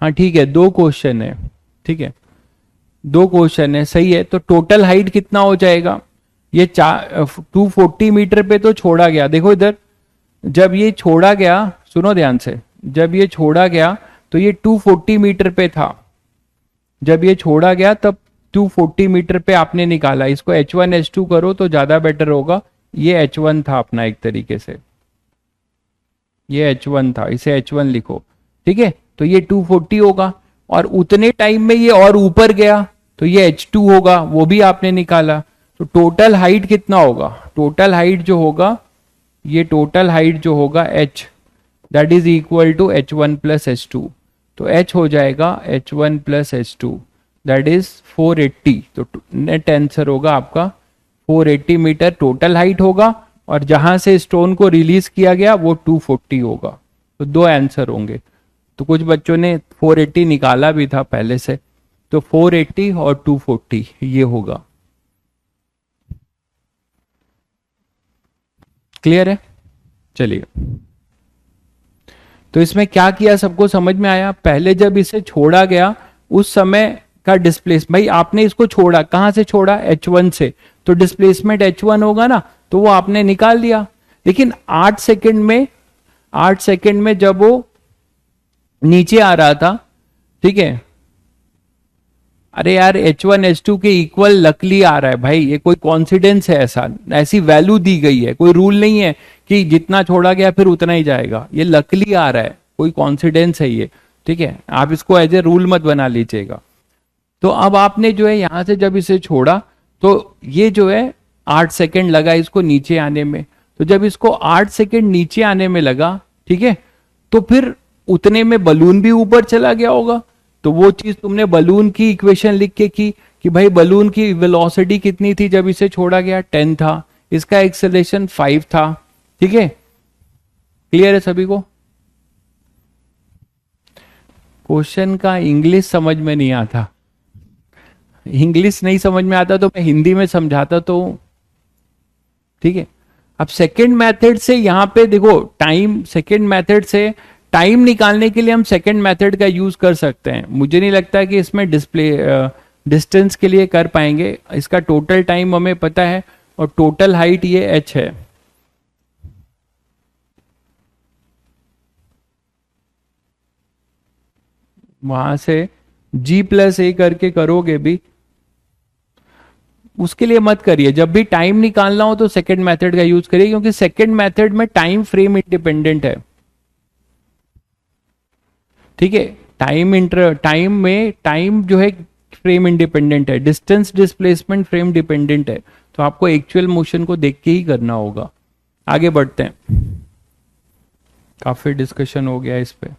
हाँ ठीक है 2 question है, ठीक है 2 question है, सही है। तो टोटल हाइट कितना हो जाएगा, ये 240 मीटर पे तो छोड़ा गया, देखो इधर जब ये छोड़ा गया, सुनो ध्यान से, जब ये छोड़ा गया तो ये 240 मीटर पे था, जब ये छोड़ा गया तब 240 मीटर पे आपने निकाला, इसको H1 H2 करो तो ज्यादा बेटर होगा। ये H1 था अपना एक तरीके से, ये H1 था, इसे H1 लिखो, ठीक है। तो ये 240 होगा, और उतने टाइम में ये और ऊपर गया तो ये H2 होगा, वो भी आपने निकाला। तो टोटल हाइट कितना होगा, टोटल हाइट जो होगा, ये टोटल हाइट जो होगा H, that is equal to H1 plus H2। तो H हो जाएगा H1 plus H2, that is 480। तो नेट आंसर होगा आपका 480 मीटर टोटल हाइट होगा, और जहां से स्टोन को रिलीज किया गया वो 240 होगा। तो 2 आंसर होंगे। तो कुछ बच्चों ने 480 निकाला भी था पहले से, तो 480 और 240 ये होगा। क्लियर है, चलिए। तो इसमें क्या किया सबको समझ में आया, पहले जब इसे छोड़ा गया उस समय का डिस्प्लेस, भाई आपने इसको छोड़ा, कहां से छोड़ा, H1 से, तो डिस्प्लेसमेंट H1 होगा ना, तो वो आपने निकाल दिया। लेकिन 8 सेकंड में, 8 सेकंड में जब वो नीचे आ रहा था, ठीक है, अरे यार H1 H2 के इक्वल लकली आ रहा है भाई, ये कोई कॉन्सिडेंस है, ऐसा ऐसी वैल्यू दी गई है, कोई रूल नहीं है कि जितना छोड़ा गया फिर उतना ही जाएगा, ये लकली आ रहा है, कोई कॉन्सिडेंस है ये, ठीक है। आप इसको एज ए रूल मत बना लीजिएगा। तो अब आपने जो है यहां से जब इसे छोड़ा तो ये जो है 8 सेकंड लगा इसको नीचे आने में, तो जब इसको 8 सेकंड नीचे आने में लगा, ठीक है, तो फिर उतने में बलून भी ऊपर चला गया होगा। तो वो चीज तुमने बलून की इक्वेशन लिख के की कि भाई बलून की वेलोसिटी कितनी थी जब इसे छोड़ा गया, 10 था, इसका एक्सेलरेशन 5 था, ठीक है। क्लियर है सभी को, क्वेश्चन का इंग्लिश समझ में नहीं आता, इंग्लिश नहीं समझ में आता तो मैं हिंदी में समझाता तो, ठीक है। अब सेकंड मेथड से यहां पे देखो टाइम, सेकंड मेथड से टाइम निकालने के लिए हम सेकंड मेथड का यूज कर सकते हैं, मुझे नहीं लगता कि इसमें डिस्टेंस के लिए कर पाएंगे, इसका टोटल टाइम हमें पता है और टोटल हाइट ये h है। वहां से G+A करके करोगे भी, उसके लिए मत करिए, जब भी टाइम निकालना हो तो सेकंड मेथड का यूज करिए, क्योंकि सेकंड मेथड में टाइम फ्रेम इंडिपेंडेंट है, ठीक है। टाइम में टाइम जो है फ्रेम इंडिपेंडेंट है, डिस्टेंस डिस्प्लेसमेंट फ्रेम डिपेंडेंट है, तो आपको एक्चुअल मोशन को देख के ही करना होगा। आगे बढ़ते हैं, काफी डिस्कशन हो गया इस पे।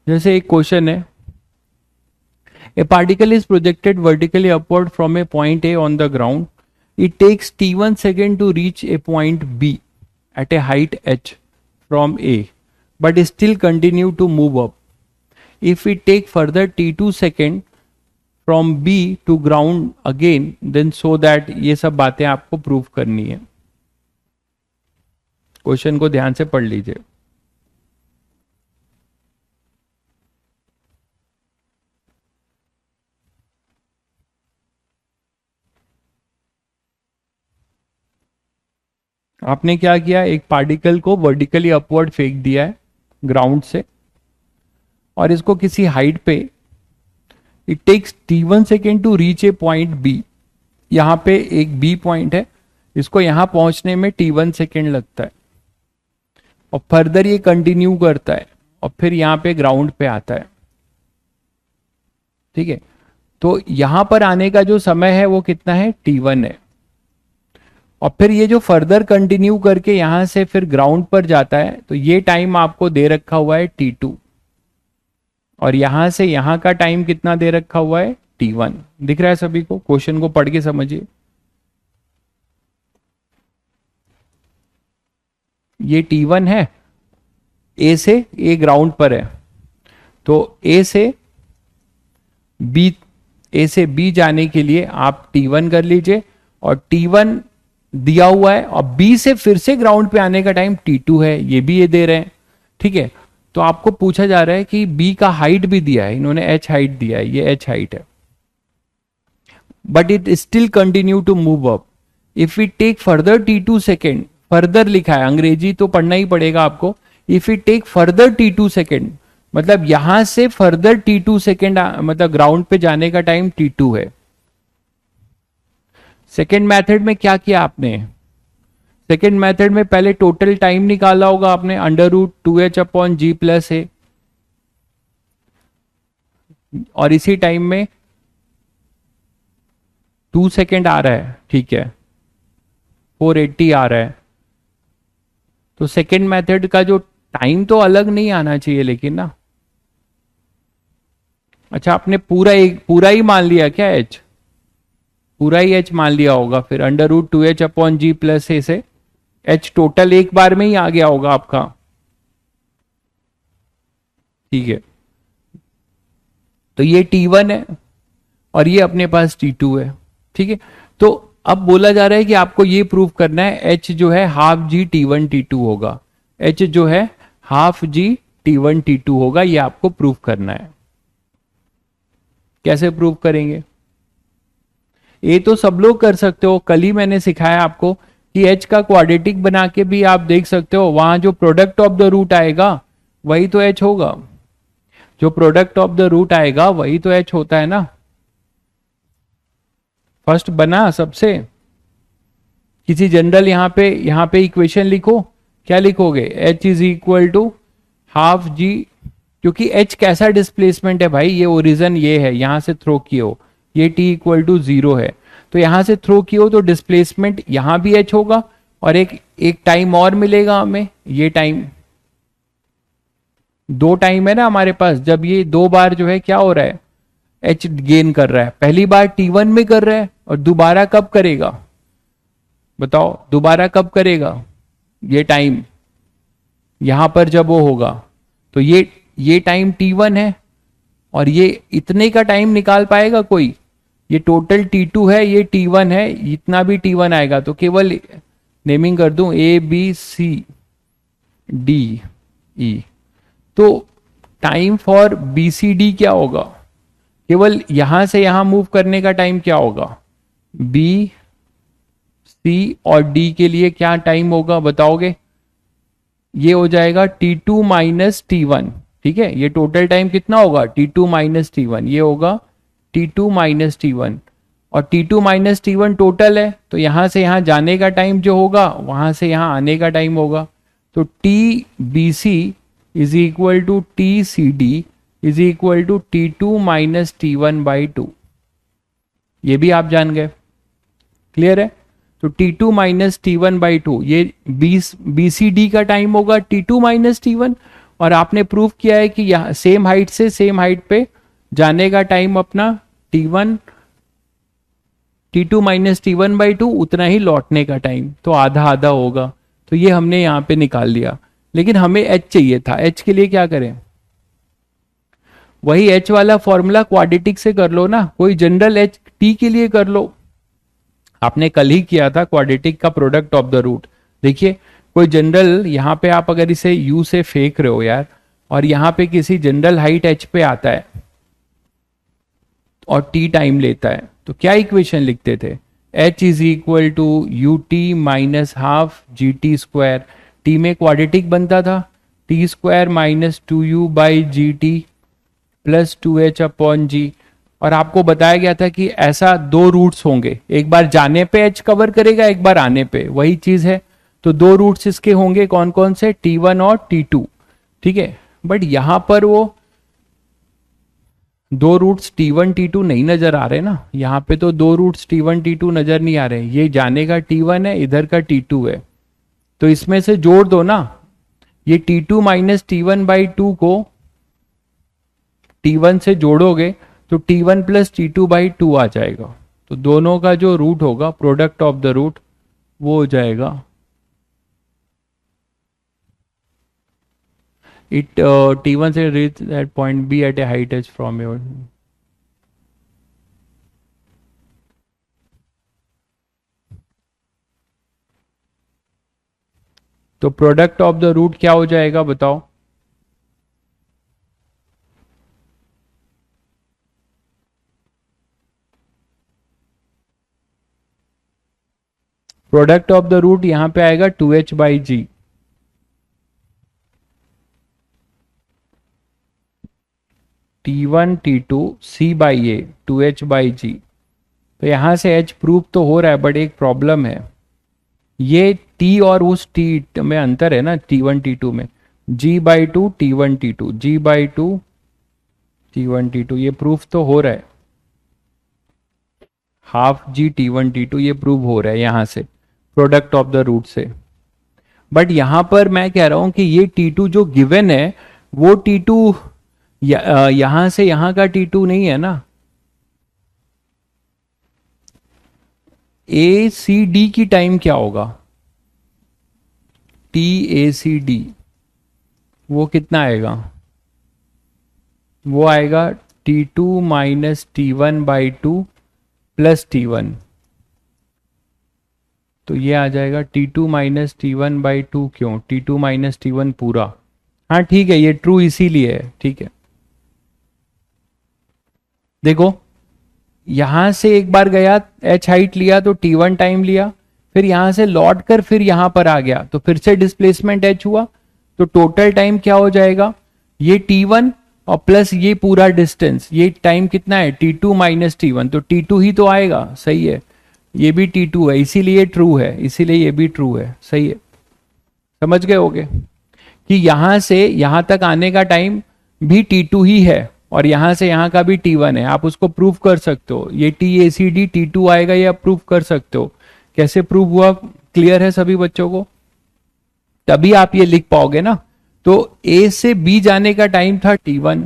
जैसे एक क्वेश्चन है, a particle is projected vertically upward from a point a on the ground, it takes t1 second to reach a point b at a height h फ्रॉम a but still continue to move up. If we take further t2 second from B to ground again, then so that ये सब बातें आपको prove करनी है। Question को ध्यान से पढ़ लीजिए। आपने क्या किया, एक पार्टिकल को वर्टिकली अपवर्ड फेंक दिया है ग्राउंड से, और इसको किसी हाइट पे, it takes t1 second to reach a point B, यहां पे एक B पॉइंट है, इसको यहां पहुंचने में t1 सेकेंड लगता है, और फर्दर ये कंटिन्यू करता है और फिर यहां पे ग्राउंड पे आता है, ठीक है। तो यहां पर आने का जो समय है वो कितना है, t1 है, और फिर ये जो फर्दर कंटिन्यू करके यहां से फिर ग्राउंड पर जाता है, तो ये टाइम आपको दे रखा हुआ है t2, और यहां से यहां का टाइम कितना दे रखा हुआ है, t1। दिख रहा है सभी को, क्वेश्चन को पढ़ के समझिए। ये t1 है, ए से, ए ग्राउंड पर है, तो ए से बी, ए से बी जाने के लिए आप t1 कर लीजिए, और t1 दिया हुआ है, और बी से फिर से ग्राउंड पे आने का टाइम T2 है, ये भी ये दे रहे हैं, ठीक है। तो आपको पूछा जा रहा है कि बी का हाइट भी दिया है, इन्होंने h हाइट दिया है, ये h हाइट है, but it still continue to move up. If we take further T2 second, further लिखा है, अंग्रेजी तो पढ़ना ही पड़ेगा आपको। If we take further T2 second, मतलब यहां से फर्दर T2 सेकेंड, मतलब ग्राउंड पे जाने का टाइम T2 है। सेकेंड मेथड में क्या किया आपने, सेकेंड मेथड में पहले टोटल टाइम निकाला होगा आपने, √2h/g+a, और इसी टाइम में 2 सेकेंड आ रहा है, ठीक है, 480 आ रहा है। तो सेकेंड मेथड का जो टाइम तो अलग नहीं आना चाहिए लेकिन ना। अच्छा, आपने पूरा ही मान लिया क्या h, पूरा ही h मान लिया होगा, फिर √2h/g+a से h टोटल एक बार में ही आ गया होगा आपका, ठीक है। तो ये T1 है और ये अपने पास T2 है, ठीक है। तो अब बोला जा रहा है कि आपको ये प्रूव करना है h जो है हाफ जी T1 T2 होगा, h जो है हाफ जी T1 T2 होगा, ये आपको प्रूव करना है। कैसे प्रूव करेंगे, ये तो सब लोग कर सकते हो, कल ही मैंने सिखाया आपको कि h का क्वाड्रेटिक बना के भी आप देख सकते हो, वहां जो प्रोडक्ट ऑफ द रूट आएगा वही तो h होगा, जो प्रोडक्ट ऑफ द रूट आएगा वही तो h होता है ना। फर्स्ट बना सबसे, किसी जनरल यहां पे इक्वेशन लिखो, क्या लिखोगे, h is equal to half g, क्योंकि h कैसा डिस्प्लेसमेंट है भाई, ये ओरिजन ये है, यहां से थ्रो किए हो, ये t इक्वल टू 0 है, तो यहां से थ्रो किए हो तो डिस्प्लेसमेंट यहां भी h होगा, और एक टाइम और मिलेगा हमें, ये टाइम, दो टाइम है ना हमारे पास, जब ये दो बार जो है क्या हो रहा है, h गेन कर रहा है, पहली बार T1 में कर रहा है, और दोबारा कब करेगा बताओ, दोबारा कब करेगा, ये टाइम यहां पर जब वो होगा, तो ये टाइम T1 है, और ये इतने का टाइम निकाल पाएगा कोई, ये टोटल T2 है, ये T1 है, इतना भी T1 आएगा, तो केवल नेमिंग कर दूं ABCDE, तो टाइम फॉर BCD क्या होगा, केवल यहां से यहां मूव करने का टाइम क्या होगा, B C और D के लिए क्या टाइम होगा बताओगे, ये हो जाएगा T2 माइनस T1, ठीक है, ये टोटल टाइम कितना होगा T2 माइनस T1, ये होगा T2 माइनस T1, और T2 माइनस T1 टोटल है, तो यहां से यहां जाने का टाइम जो होगा वहां से यहां आने का टाइम होगा, तो TBC is equal to TCD is equal to T2 minus T1/2, ये भी आप जान गए, क्लियर है। तो T2 माइनस T1/2, ये BCD का टाइम होगा T2 माइनस T1, और आपने प्रूव किया है कि यहाँ सेम हाइट से सेम हाइट पे जाने का टाइम अपना T2 माइनस T1/2 उतना ही लौटने का टाइम, तो आधा आधा होगा, तो ये हमने यहाँ पे निकाल लिया। लेकिन हमें h चाहिए था, h के लिए क्या करें, वही h वाला फॉर्मूला क्वाड्रेटिक से कर लो ना, कोई जनरल h t के लिए कर लो, आपने कल ही किया था क्वाड्रेटिक का प्रोडक्ट ऑफ द रूट। देखिए कोई जनरल, यहां पे आप अगर इसे u से फेंक रहे हो यार, और यहां पे किसी जनरल हाइट h पे आता है और t टाइम लेता है, तो क्या इक्वेशन लिखते थे, h is equal to ut minus half GT², t में क्वाड्रेटिक बनता था, T² minus 2u/GT plus 2h/g, और आपको बताया गया था कि ऐसा दो रूट्स होंगे, एक बार जाने पे h कवर करेगा, एक बार आने पे, वही चीज है। तो दो रूट्स इसके होंगे, कौन कौन से, T1 और T2, ठीक है। बट यहां पर वो दो रूट्स T1 T2 नहीं नजर आ रहे ना, यहाँ पे तो दो रूट्स T1 T2 नजर नहीं आ रहे, ये जाने का T1 है, इधर का T2 है, तो इसमें से जोड़ दो ना, ये T2 माइनस T1/2 को T1 से जोड़ोगे तो T1 प्लस T2/2 आ जाएगा, तो दोनों का जो रूट होगा, प्रोडक्ट ऑफ द रूट, वो हो जाएगा इट T1 से reach that point B at a height h from your, तो प्रोडक्ट ऑफ द रूट क्या हो जाएगा बताओ? प्रोडक्ट ऑफ द रूट यहां पे आएगा 2h/g। T1 T2 C/a 2h/g। तो यहां से h प्रूव तो हो रहा है, बट एक प्रॉब्लम है, ये t और उस t में अंतर है ना, T1 T2 में। G/2 T1 T2 G/2 T1 T2 ये प्रूफ तो हो रहा है, हाफ G T1 T2 ये प्रूव हो रहा है यहां से प्रोडक्ट ऑफ द रूट से। बट यहां पर मैं कह रहा हूं कि ये T2 जो गिवन है वो T2 यहां से यहां का T2 नहीं है ना। ए सी डी की टाइम क्या होगा? TACD वो कितना आएगा? वो आएगा T2 minus T1/2 plus T1। तो ये आ जाएगा T2 माइनस T1/2। क्यों T2 माइनस T1 पूरा? हाँ ठीक है, ये ट्रू इसीलिए है, ठीक है। देखो यहां से एक बार गया, h हाइट लिया तो T1 टाइम लिया, फिर यहां से लौट कर फिर यहां पर आ गया तो फिर से डिस्प्लेसमेंट h हुआ। तो टोटल टाइम क्या हो जाएगा? ये T1 और प्लस ये पूरा डिस्टेंस, ये टाइम कितना है? T2 minus T1। तो T2 ही तो आएगा, सही है। ये भी T2 है, इसीलिए ट्रू है, इसीलिए ये भी ट्रू है, सही है। समझ गए होगे कि यहां से यहां तक आने का टाइम भी T2 ही है और यहां से यहां का भी T1 है। आप उसको प्रूव कर सकते हो, ये TACD T2 आएगा, ये आप प्रूव कर सकते हो। कैसे प्रूव हुआ? क्लियर है सभी बच्चों को? तभी आप ये लिख पाओगे ना। तो A से B जाने का टाइम था T1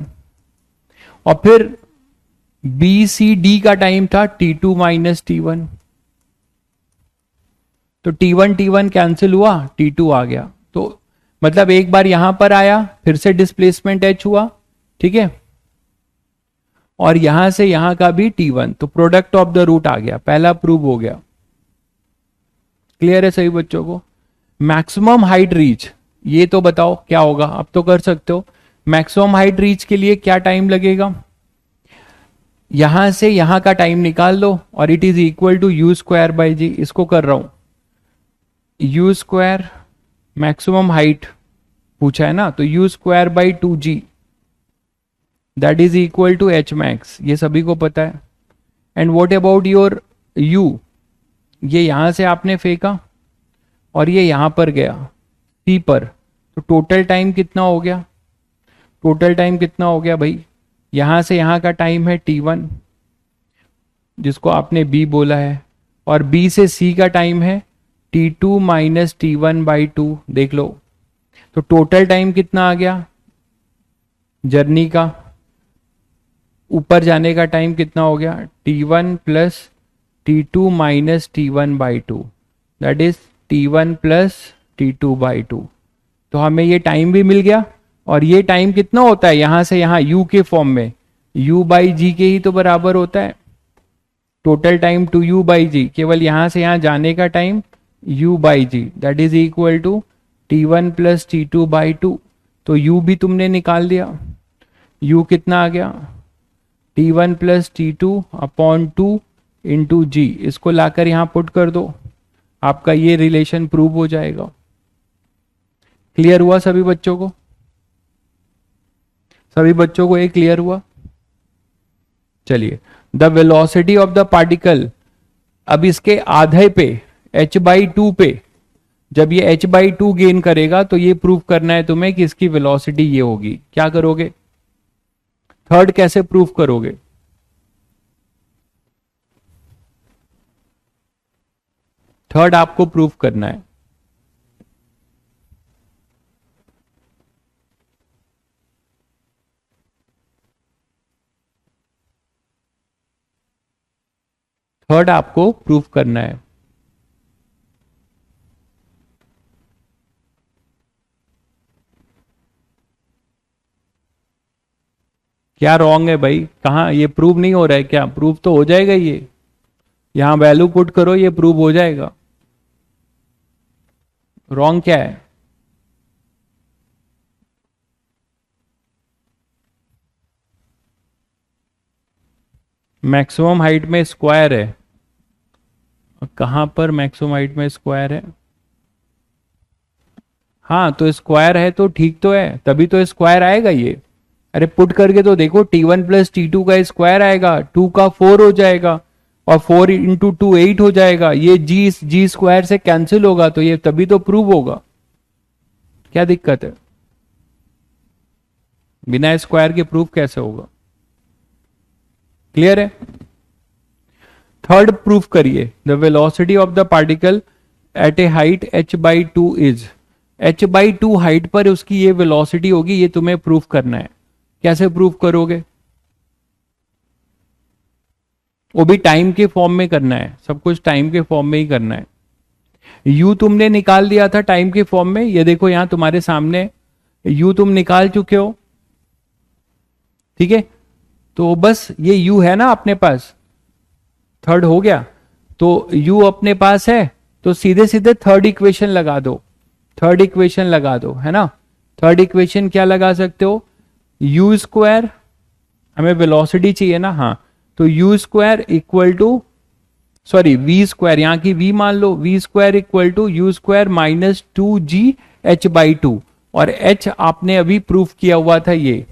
और फिर BCD का टाइम था T2 माइनस T1। तो T1 T1 कैंसिल हुआ, T2 आ गया। तो मतलब एक बार यहां पर आया, फिर से डिस्प्लेसमेंट h हुआ, ठीक है, और यहां से यहां का भी T1। तो प्रोडक्ट ऑफ द रूट आ गया, पहला प्रूव हो गया। क्लियर है सभी बच्चों को? मैक्सिमम हाइट रीच, ये तो बताओ क्या होगा? अब तो कर सकते हो। मैक्सिमम हाइट रीच के लिए क्या टाइम लगेगा? यहां से यहां का टाइम निकाल लो और it is equal to U²/g। इसको कर रहा हूं, U², मैक्सिमम हाइट पूछा है ना, तो U²/2g that is equal to h max, ये सभी को पता है। And what about your u? ये यहां से आपने फेंका और ये यहां पर गया C पर, तो टोटल टाइम कितना हो गया? टोटल टाइम कितना हो गया भाई? यहां से यहां का टाइम है T1 जिसको आपने B बोला है, और B से C का टाइम है T2 माइनस T1/2। देख लो तो टोटल टाइम कितना आ गया जर्नी का? ऊपर जाने का टाइम कितना हो गया? T1 plus T2 minus T1/2 that is T1 plus T2/2। तो हमें ये टाइम भी मिल गया। और ये टाइम कितना होता है यहां से यहां U के फॉर्म में? U/g के ही तो बराबर होता है। टोटल टाइम 2U/g, केवल यहां से यहां जाने का time U/g that is equal to T1 plus T2/2। तो U भी तुमने निकाल दिया। U कितना आ गया? T1 प्लस T2/2 इंटू जी। इसको लाकर यहां पुट कर दो, आपका ये रिलेशन प्रूव हो जाएगा। क्लियर हुआ सभी बच्चों को? सभी बच्चों को ये क्लियर हुआ? चलिए, the velocity of the particle, अब इसके आधे पे h/2 पे जब ये h/2 गेन करेगा तो ये प्रूव करना है तुम्हें कि इसकी वेलोसिटी ये होगी। क्या करोगे? थर्ड कैसे प्रूव करोगे? थर्ड आपको प्रूव करना है। थर्ड आपको प्रूव करना है। क्या रॉन्ग है भाई? कहां ये प्रूव नहीं हो रहा है क्या? प्रूव तो हो जाएगा ये, यहां वैल्यू पुट करो, ये प्रूव हो जाएगा। रॉन्ग क्या है? मैक्सिमम हाइट में स्क्वायर है, कहां पर मैक्सिमम हाइट में स्क्वायर है? हाँ तो स्क्वायर है तो ठीक तो है, तभी तो स्क्वायर आएगा ये। अरे पुट करके तो देखो, T1 प्लस T2 का स्क्वायर आएगा, 2 का 4 हो जाएगा, और 4 इंटू 2 8 हो जाएगा, ये जी स्क्वायर से कैंसिल होगा, तो ये तभी तो प्रूव होगा। क्या दिक्कत है? बिना स्क्वायर के प्रूफ कैसे होगा? क्लियर है? थर्ड प्रूफ करिए, the velocity of the particle at a height h/2 is, h/2 height पर उसकी ये वेलोसिटी होगी, ये तुम्हें प्रूफ करना है। कैसे प्रूफ करोगे? वो भी टाइम के फॉर्म में करना है, सब कुछ टाइम के फॉर्म में ही करना है। u तुमने निकाल दिया था टाइम के फॉर्म में, ये देखो यहां तुम्हारे सामने u तुम निकाल चुके हो, ठीक है? तो बस ये u है ना अपने पास, थर्ड हो गया, तो u अपने पास है, तो सीधे सीधे थर्ड इक्वेशन लगा दो, थर्ड इक्वेशन लगा दो, है ना? थर्ड इक्वेशन क्या लगा सकते हो? u स्क्वायर, हमें वेलोसिटी चाहिए ना, हाँ, तो u square equal to, sorry v square, यहां की v मान लो, v square equal to u square minus 2g/2, और h आपने अभी प्रूफ किया हुआ था, ये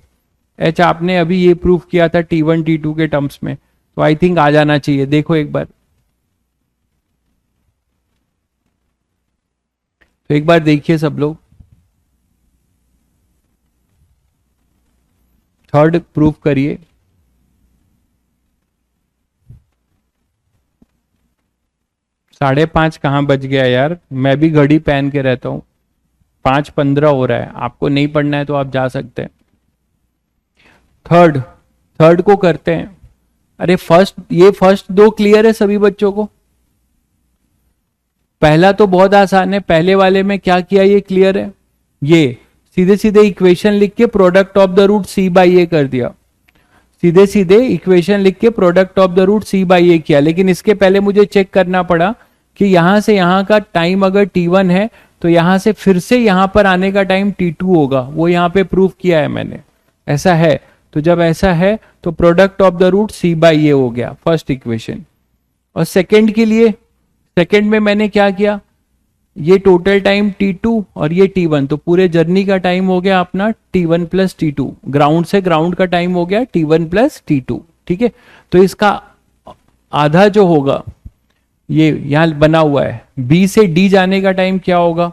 h आपने अभी ये प्रूफ किया था T1 T2 के टर्म्स में, तो आई थिंक आ जाना चाहिए। देखो एक बार, तो एक बार देखिए सब लोग, थर्ड प्रूफ करिए। साढ़े पांच कहां बज गया यार, मैं भी घड़ी पहन के रहता हूं, 5:15 हो रहा है, आपको नहीं पढ़ना है तो आप जा सकते हैं। थर्ड, थर्ड को करते हैं। अरे फर्स्ट, ये फर्स्ट दो क्लियर है सभी बच्चों को? पहला तो बहुत आसान है, पहले वाले में क्या किया ये क्लियर है, ये सीधे सीधे इक्वेशन लिख के product of the root c/a कर दिया, सीधे सीधे इक्वेशन लिख के product of the root c/a किया। लेकिन इसके पहले मुझे चेक करना पड़ा कि यहां से यहां का टाइम अगर T1 है, तो यहां से फिर से यहां पर आने का टाइम T2 होगा, वो यहां पे प्रूफ किया है मैंने, ऐसा है। तो जब ऐसा है तो product of the root c/a हो गया फर्स्ट इक्वेशन। और सेकेंड के लिए, सेकेंड में मैंने क्या किया, ये टोटल टाइम T2 और ये T1, तो पूरे जर्नी का टाइम हो गया अपना T1 प्लस T2, ग्राउंड से ग्राउंड का टाइम हो गया T1 प्लस T2, ठीक है? तो इसका आधा जो होगा, ये यहां बना हुआ है, B से D जाने का टाइम क्या होगा,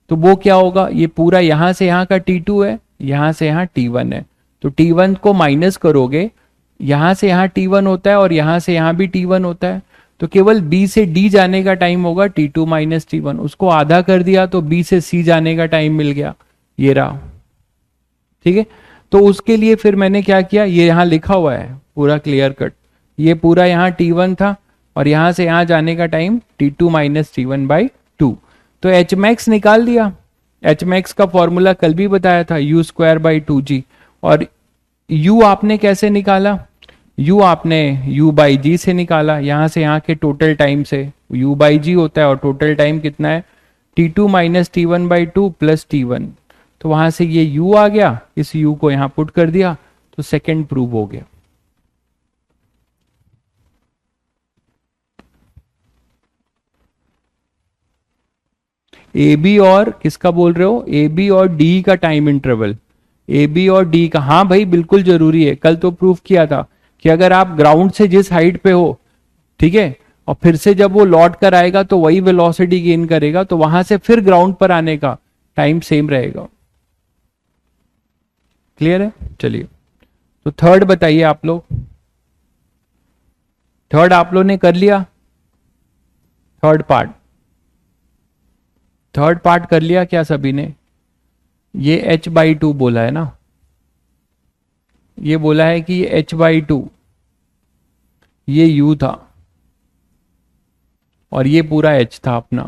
तो वो क्या होगा, ये पूरा यहां से यहां का T2 है, यहां से यहां T1 है, तो T1 को माइनस करोगे, यहां से यहां T1 होता है और यहां से यहां भी T1 होता है, तो केवल B से D जाने का टाइम होगा T2 माइनस T1, उसको आधा कर दिया तो B से C जाने का टाइम मिल गया, ये रहा, ठीक है? तो उसके लिए फिर मैंने क्या किया, ये यहां लिखा हुआ है पूरा क्लियर कट, ये पूरा यहां T1 था और यहां से यहां जाने का टाइम T2 माइनस T1/2, तो एच मैक्स निकाल दिया। एच मैक्स का फॉर्मूला कल भी बताया था, u स्क्वायर बाई 2g, और u आपने कैसे निकाला, u आपने u बाई जी से निकाला, यहां से यहां के टोटल टाइम से, u बाई जी होता है और टोटल टाइम कितना है, T2 minus T1/2 plus T1, तो वहां से ये u आ गया, इस u को यहां पुट कर दिया, तो सेकेंड प्रूव हो गया। ए बी और किसका बोल रहे हो, ए बी और डी का टाइम इंटरवल, ए बी और डी का, हाँ भाई बिल्कुल जरूरी है, कल तो प्रूफ किया था कि अगर आप ग्राउंड से जिस हाइट पे हो, ठीक है, और फिर से जब वो लौट कर आएगा तो वही वेलोसिटी गेन करेगा, तो वहां से फिर ग्राउंड पर आने का टाइम सेम रहेगा। क्लियर है? चलिए, तो थर्ड बताइए आप लोग, थर्ड आप लोग ने कर लिया, थर्ड पार्ट, थर्ड पार्ट कर लिया क्या सभी ने? ये h/2 बोला है ना, ये बोला है कि ये h/2, ये u था और ये पूरा h था अपना,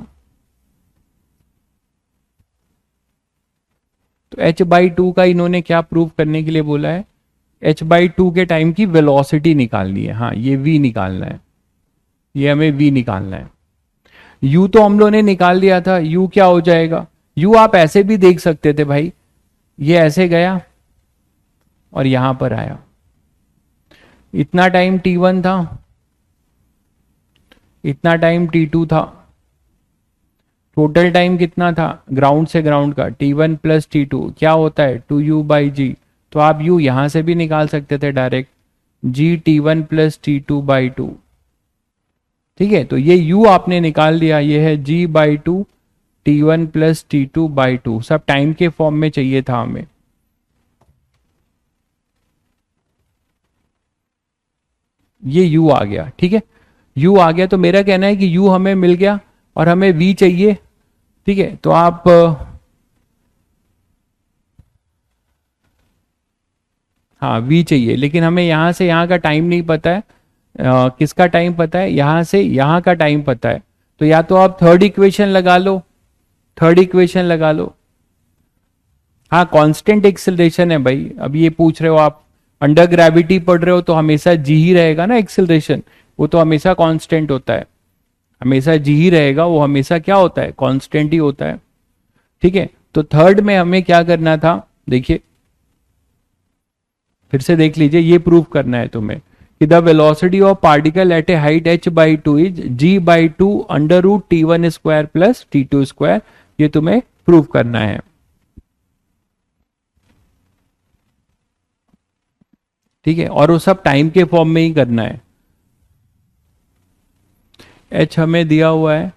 तो h/2 का इन्होंने क्या प्रूफ करने के लिए बोला है, h/2 के टाइम की वेलोसिटी निकालनी है, हाँ ये v निकालना है, ये हमें v निकालना है। u तो हम लोगों ने निकाल दिया था, u क्या हो जाएगा, u आप ऐसे भी देख सकते थे भाई, ये ऐसे गया और यहां पर आया, इतना टाइम T1 था, इतना टाइम T2 था, टोटल टाइम कितना था ग्राउंड से ग्राउंड का, T1 प्लस T2 क्या होता है 2U/G। तो आप U यहां से भी निकाल सकते थे direct, G T1 plus T2/2। ठीक है, तो ये U आपने निकाल लिया, ये है G/2 T1 प्लस T2/2, सब टाइम के फॉर्म में चाहिए था हमें। ये U आ गया, ठीक है, U आ गया। तो मेरा कहना है कि U हमें मिल गया और हमें V चाहिए। ठीक है, तो आप हाँ V चाहिए, लेकिन हमें यहाँ से यहाँ का टाइम नहीं पता है। किसका टाइम पता है, यहाँ से यहाँ का टाइम पता है। तो या तो आप थर्ड इक्वेशन लगा लो, थर्ड इक्वेशन लगा लो। हाँ, कांस्टेंट एक्सेलरेशन है भाई, अब ये पूछ रहे हो आप, अंडर ग्रेविटी पढ़ रहे हो तो हमेशा जी ही रहेगा ना एक्सेलरेशन, वो तो हमेशा कांस्टेंट होता है, हमेशा जी ही रहेगा, वो हमेशा क्या होता है कांस्टेंट ही होता है। ठीक है, तो थर्ड में हमें क्या करना था, देखिए फिर से देख लीजिए, ये प्रूव करना है तुम्हें कि the velocity of particle at a height h/2 is G/2 under root T1 square plus T2 square, ये तुम्हें प्रूव करना है। ठीक है, और वो सब टाइम के फॉर्म में ही करना है। h हमें दिया हुआ है,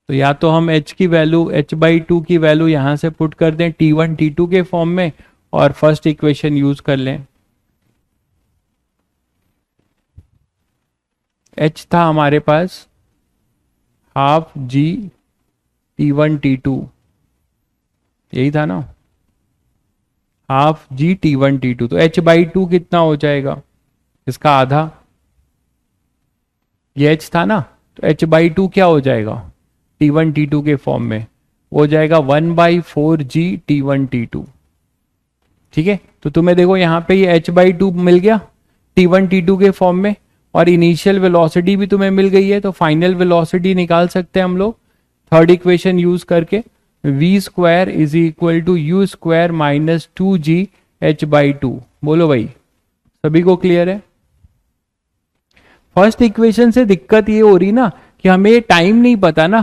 तो या तो हम h की वैल्यू h/2 की वैल्यू यहां से पुट कर दें T1 T2 के फॉर्म में और फर्स्ट इक्वेशन यूज कर लें। h था हमारे पास हाफ G T1 T2, यही था ना, हाफ G T1 T2, तो h/2 कितना हो जाएगा, इसका आधा, ये h था ना, तो h/2 क्या हो जाएगा T1 T2 के फॉर्म में, वो हो जाएगा 1/4 G T1 T2। ठीक है, तो तुम्हें देखो यहाँ पे ये h/2 मिल गया T1 T2 के फॉर्म में, और इनिशियल वेलोसिटी भी तुम्हें मिल गई है, तो फाइनल वेलोसिटी निकाल सकते हैं हम लोग थर्ड इक्वेशन यूज करके, v² is equal to U² minus 2G/2। बोलो भाई, सभी को क्लियर है। फर्स्ट इक्वेशन से दिक्कत ये हो रही ना कि हमें टाइम नहीं पता ना,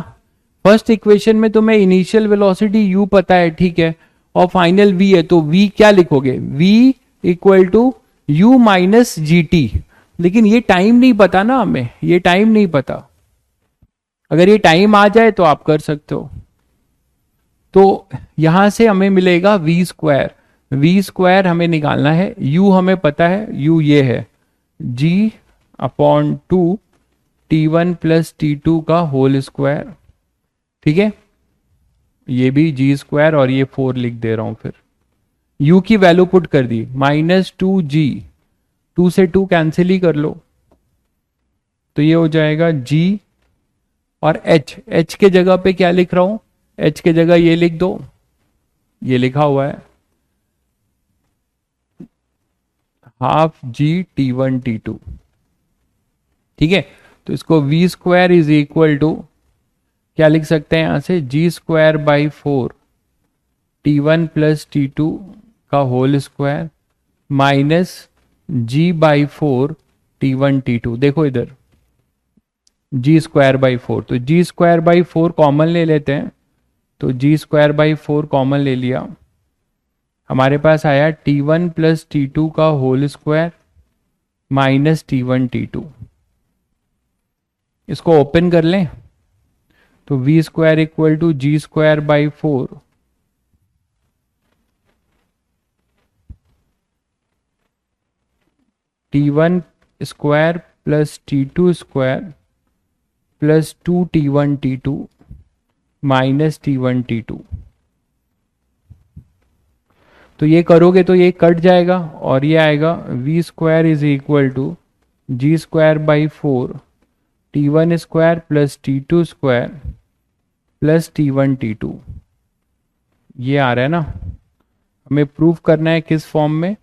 फर्स्ट इक्वेशन में तुम्हें इनिशियल वेलोसिटी u पता है, ठीक है, और फाइनल v है, तो v क्या लिखोगे, v equal to u minus g t, लेकिन ये टाइम नहीं पता ना हमें, ये टाइम नहीं पता, अगर ये टाइम आ जाए तो आप कर सकते हो। तो यहां से हमें मिलेगा v² हमें निकालना है, u हमें पता है, u ये है G/2 T1 प्लस T2 का होल स्क्वायर। ठीक है, ये भी G² और ये 4 लिख दे रहा हूं, फिर u की वैल्यू पुट कर दी -2G, 2 से 2 कैंसिल ही कर लो, तो ये हो जाएगा G, और h के जगह पे क्या लिख रहा हूं, h के जगह ये लिख दो, ये लिखा हुआ है हाफ G T1 T2। ठीक है, तो इसको v² इज इक्वल टू क्या लिख सकते हैं यहां से, G²/4 T1 प्लस T2 का whole square minus G/4 T1 T2। देखो इधर G²/4, तो G²/4 कॉमन ले लेते हैं, तो G²/4 कॉमन ले लिया, हमारे पास आया T1 प्लस T2 का whole square minus T1 T2। इसको ओपन कर लें, तो v² equal to G²/4 T1 square plus T2 square plus 2T1 T2 minus T1 T2। तो ये करोगे तो ये कट जाएगा और ये आएगा v² is equal to G²/4 T1 square plus T2 square plus T1 T2। ये आ रहा है ना, हमें प्रूफ करना है किस फॉर्म में,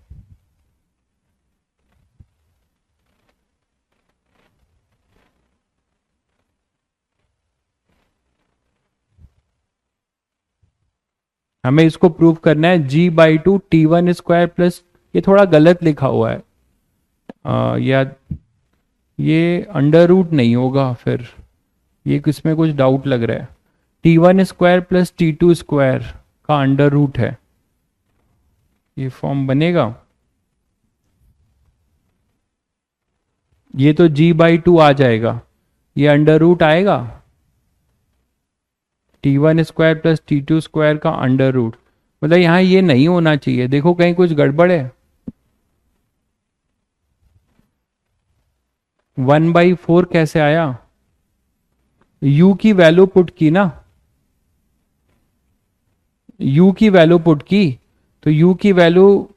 हमें इसको प्रूव करना है g/2 t1 स्क्वायर प्लस, ये थोड़ा गलत लिखा हुआ है, या ये अंडर रूट नहीं होगा फिर, ये किसमें कुछ डाउट लग रहा है। t1 square plus t2 square का अंडर रूट है, ये फॉर्म बनेगा। ये तो g/2 आ जाएगा, ये अंडर रूट आएगा, t1 square plus t2 square का अंडर रूट, मतलब यहाँ ये नहीं होना चाहिए। देखो कहीं कुछ गड़बड़ है। 1/4 कैसे आया, u की वैल्यू पुट की ना, u की वैल्यू पुट की, तो u की वैल्यू,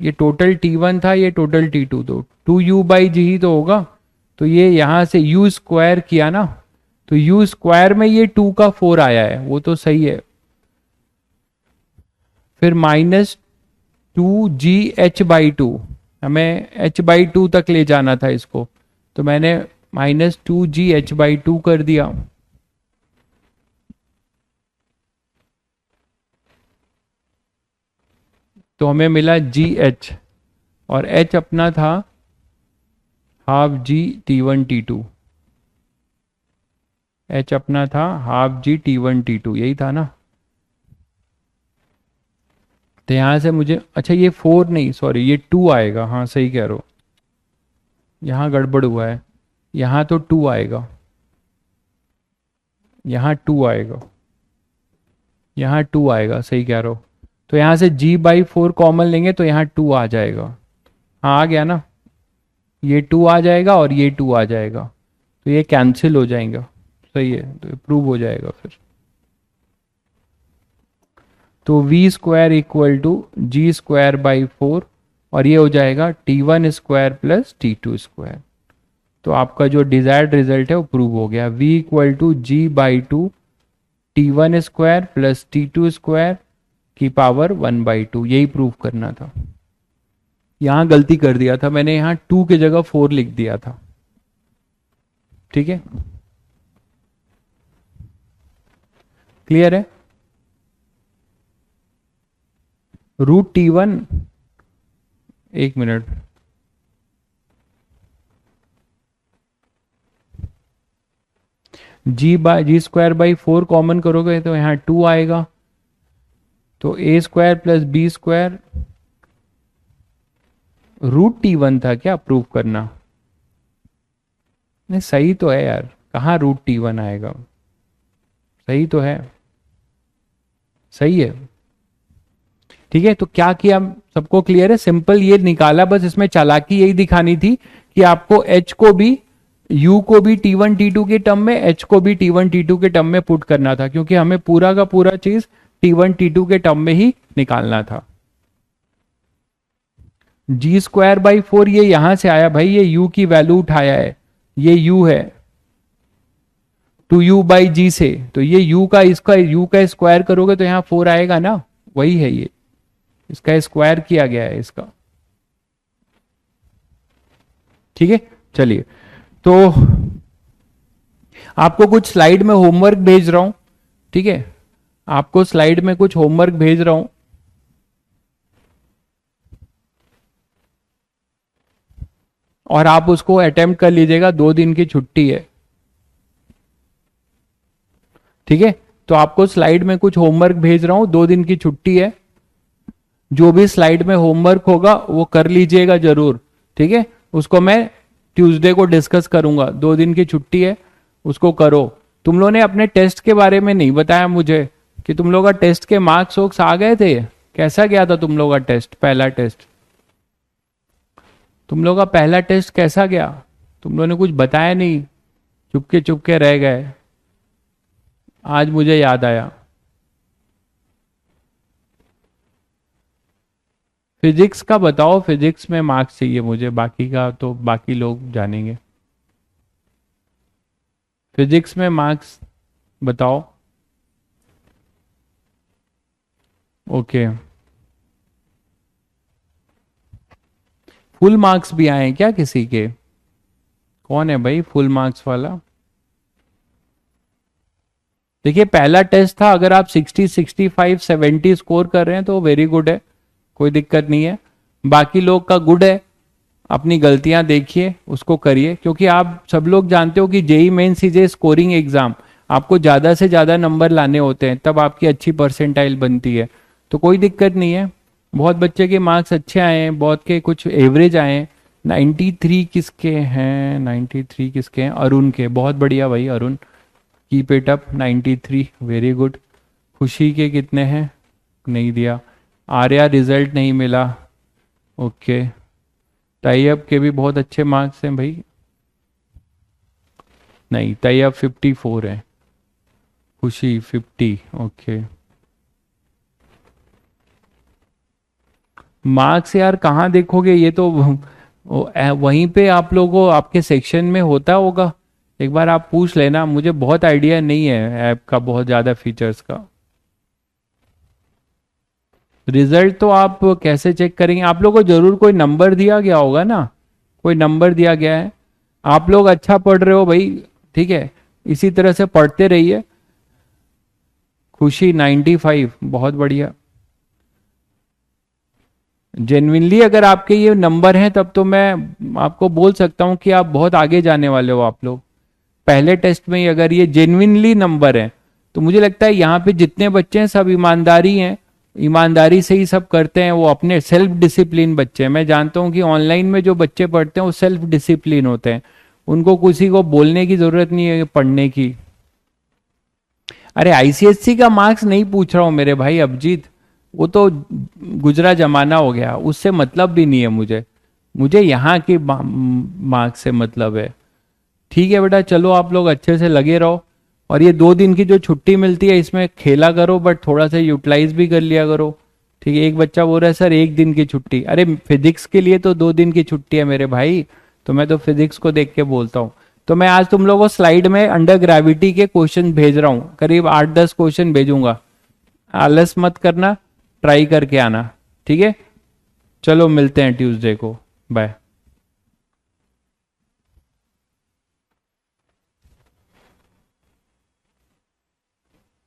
ये टोटल t1 था, ये टोटल t2, तो 2u/g ही तो होगा। तो ये यहां से u स्क्वायर किया ना, तो u स्क्वायर में ये 2 का 4 आया है, वो तो सही है। फिर -2gh/2, हमें h/2 तक ले जाना था इसको, तो मैंने -2gh/2 कर दिया। तो हमें मिला gh, और h अपना था हाफ जी t1 t2, h अपना था हाफ जी t1 t2, यही था ना। तो यहां से मुझे, अच्छा ये 4 नहीं, सॉरी ये 2 आएगा, हाँ सही कह रहे हो, यहाँ गड़बड़ हुआ है, यहाँ तो 2 आएगा, यहाँ 2 आएगा, यहाँ 2 आएगा, सही कह रहे हो। तो यहाँ से g/4 कॉमन लेंगे तो यहाँ 2 आ जाएगा, हाँ आ गया ना, ये 2 आ जाएगा और ये 2 आ जाएगा, तो ये कैंसिल हो जाएगा, सही है, तो प्रूव हो जाएगा फिर। तो v² = g²/4, और ये हो जाएगा t1 square plus t2 square. तो आपका जो डिजायर्ड रिजल्ट है वो प्रूव हो गया, v = g/2 t1 square plus t2 square की पावर 1/2, यही प्रूव करना था। यहां गलती कर दिया था मैंने, यहां 2 की जगह 4 लिख दिया था, ठीक है, क्लियर है। √t1, एक मिनट, g²/4 कॉमन करोगे तो यहाँ 2 आएगा, तो a² प्लस b², √t1 था क्या प्रूव करना, नहीं सही तो है यार, कहाँ √t1 आएगा, सही तो है, सही है, ठीक है। तो क्या किया, सबको क्लियर है, सिंपल ये निकाला, बस इसमें चालाकी यही दिखानी थी कि आपको h को भी, u को भी t1 t2 के टर्म में, h को भी t1 t2 के टर्म में पुट करना था, क्योंकि हमें पूरा का पूरा चीज t1 t2 के टर्म में ही निकालना था। g²/4 ये यहां से आया भाई, ये u की वैल्यू उठाया है, ये u है 2u/g से, तो ये u का, इसका u का स्क्वायर करोगे तो यहाँ 4 आएगा ना, वही है ये, इसका स्क्वायर किया गया है इसका, ठीक है। चलिए, तो आपको कुछ स्लाइड में होमवर्क भेज रहा हूं, ठीक है, आपको स्लाइड में कुछ होमवर्क भेज रहा हूं, और आप उसको अटेम्प्ट कर लीजिएगा, 2 दिन की छुट्टी है, ठीक है। तो आपको स्लाइड में कुछ होमवर्क भेज रहा हूं, 2 दिन की छुट्टी है, जो भी स्लाइड में होमवर्क होगा वो कर लीजिएगा जरूर, ठीक है। उसको मैं ट्यूसडे को डिस्कस करूंगा, 2 दिन की छुट्टी है, उसको करो। तुम लोगों ने अपने टेस्ट के बारे में नहीं बताया मुझे, कि तुम लोग का टेस्ट के मार्क्स वोक्स आ गए थे, कैसा गया था तुम लोग का टेस्ट, पहला टेस्ट, तुम लोग का पहला टेस्ट कैसा गया, तुम लोगों ने कुछ बताया नहीं, चुपके चुपके रह गए, आज मुझे याद आया। फिजिक्स का बताओ, फिजिक्स में मार्क्स चाहिए मुझे, बाकी का तो बाकी लोग जानेंगे। फिजिक्स में मार्क्स बताओ। ओके, फुल मार्क्स भी आए हैं क्या किसी के, कौन है भाई फुल मार्क्स वाला, देखिए पहला टेस्ट था, अगर आप 60, 65, 70 स्कोर कर रहे हैं तो वेरी गुड है, कोई दिक्कत नहीं है। बाकी लोग का गुड है, अपनी गलतियां देखिए, उसको करिए, क्योंकि आप सब लोग जानते हो कि JEE Mains is a scoring exam. आपको ज़्यादा से ज़्यादा नंबर लाने होते हैं, तब आपकी अच्छी परसेंटाइल बनती है। तो कोई दिक्कत नहीं है, बहुत बच्चे के मार्क्स अच्छे आए हैं, बहुत के कुछ एवरेज आए हैं। 93 किसके हैं, 93 किसके हैं, अरुण के, बहुत बढ़िया भाई Arun, keep it up, 93 very good. खुशी के कितने हैं, नहीं दिया। आर्या रिजल्ट नहीं मिला, ओके। तैयब के भी बहुत अच्छे मार्क्स हैं भाई, नहीं तैयब 54 है, खुशी 50, ओके। मार्क्स यार कहाँ देखोगे, ये तो वहीं पे आप लोगों को आपके सेक्शन में होता होगा, एक बार आप पूछ लेना, मुझे बहुत आइडिया नहीं है ऐप का, बहुत ज़्यादा फीचर्स का। रिजल्ट तो आप कैसे चेक करेंगे, आप लोगों को जरूर कोई नंबर दिया गया होगा ना, कोई नंबर दिया गया है। आप लोग अच्छा पढ़ रहे हो भाई, ठीक है, इसी तरह से पढ़ते रहिए। खुशी 95, बहुत बढ़िया। जेन्युइनली अगर आपके ये नंबर हैं तब तो मैं आपको बोल सकता हूं कि आप बहुत आगे जाने वाले हो। आप लोग पहले टेस्ट में ही अगर ये जेन्युइनली नंबर है, तो मुझे लगता है यहाँ पे जितने बच्चे हैं सब ईमानदारी हैं, ईमानदारी से ही सब करते हैं, वो अपने सेल्फ डिसिप्लिन बच्चे हैं। मैं जानता हूँ कि ऑनलाइन में जो बच्चे पढ़ते हैं वो सेल्फ डिसिप्लिन होते हैं, उनको किसी को बोलने की जरूरत नहीं है पढ़ने की। अरे आईसीएससी का मार्क्स नहीं पूछ रहा हूँ मेरे भाई अभिजीत, वो तो गुजरा जमाना हो गया, उससे मतलब भी नहीं है मुझे, मुझे यहाँ के मार्क्स से मतलब है। ठीक है बेटा, चलो आप लोग अच्छे से लगे रहो, और ये 2 दिन की जो छुट्टी मिलती है इसमें खेला करो, बट थोड़ा सा यूटिलाइज भी कर लिया करो। ठीक है, एक बच्चा बोल रहा है सर 1 दिन की छुट्टी, अरे फिजिक्स के लिए तो 2 दिन की छुट्टी है मेरे भाई, तो मैं तो फिजिक्स को देख के बोलता हूँ। तो मैं आज तुम लोगों को स्लाइड में अंडर ग्रेविटी के क्वेश्चन भेज रहा हूँ, करीब 8-10 क्वेश्चन भेजूंगा, आलस मत करना, ट्राई करके आना, ठीक है। चलो मिलते हैं ट्यूसडे को, बाय।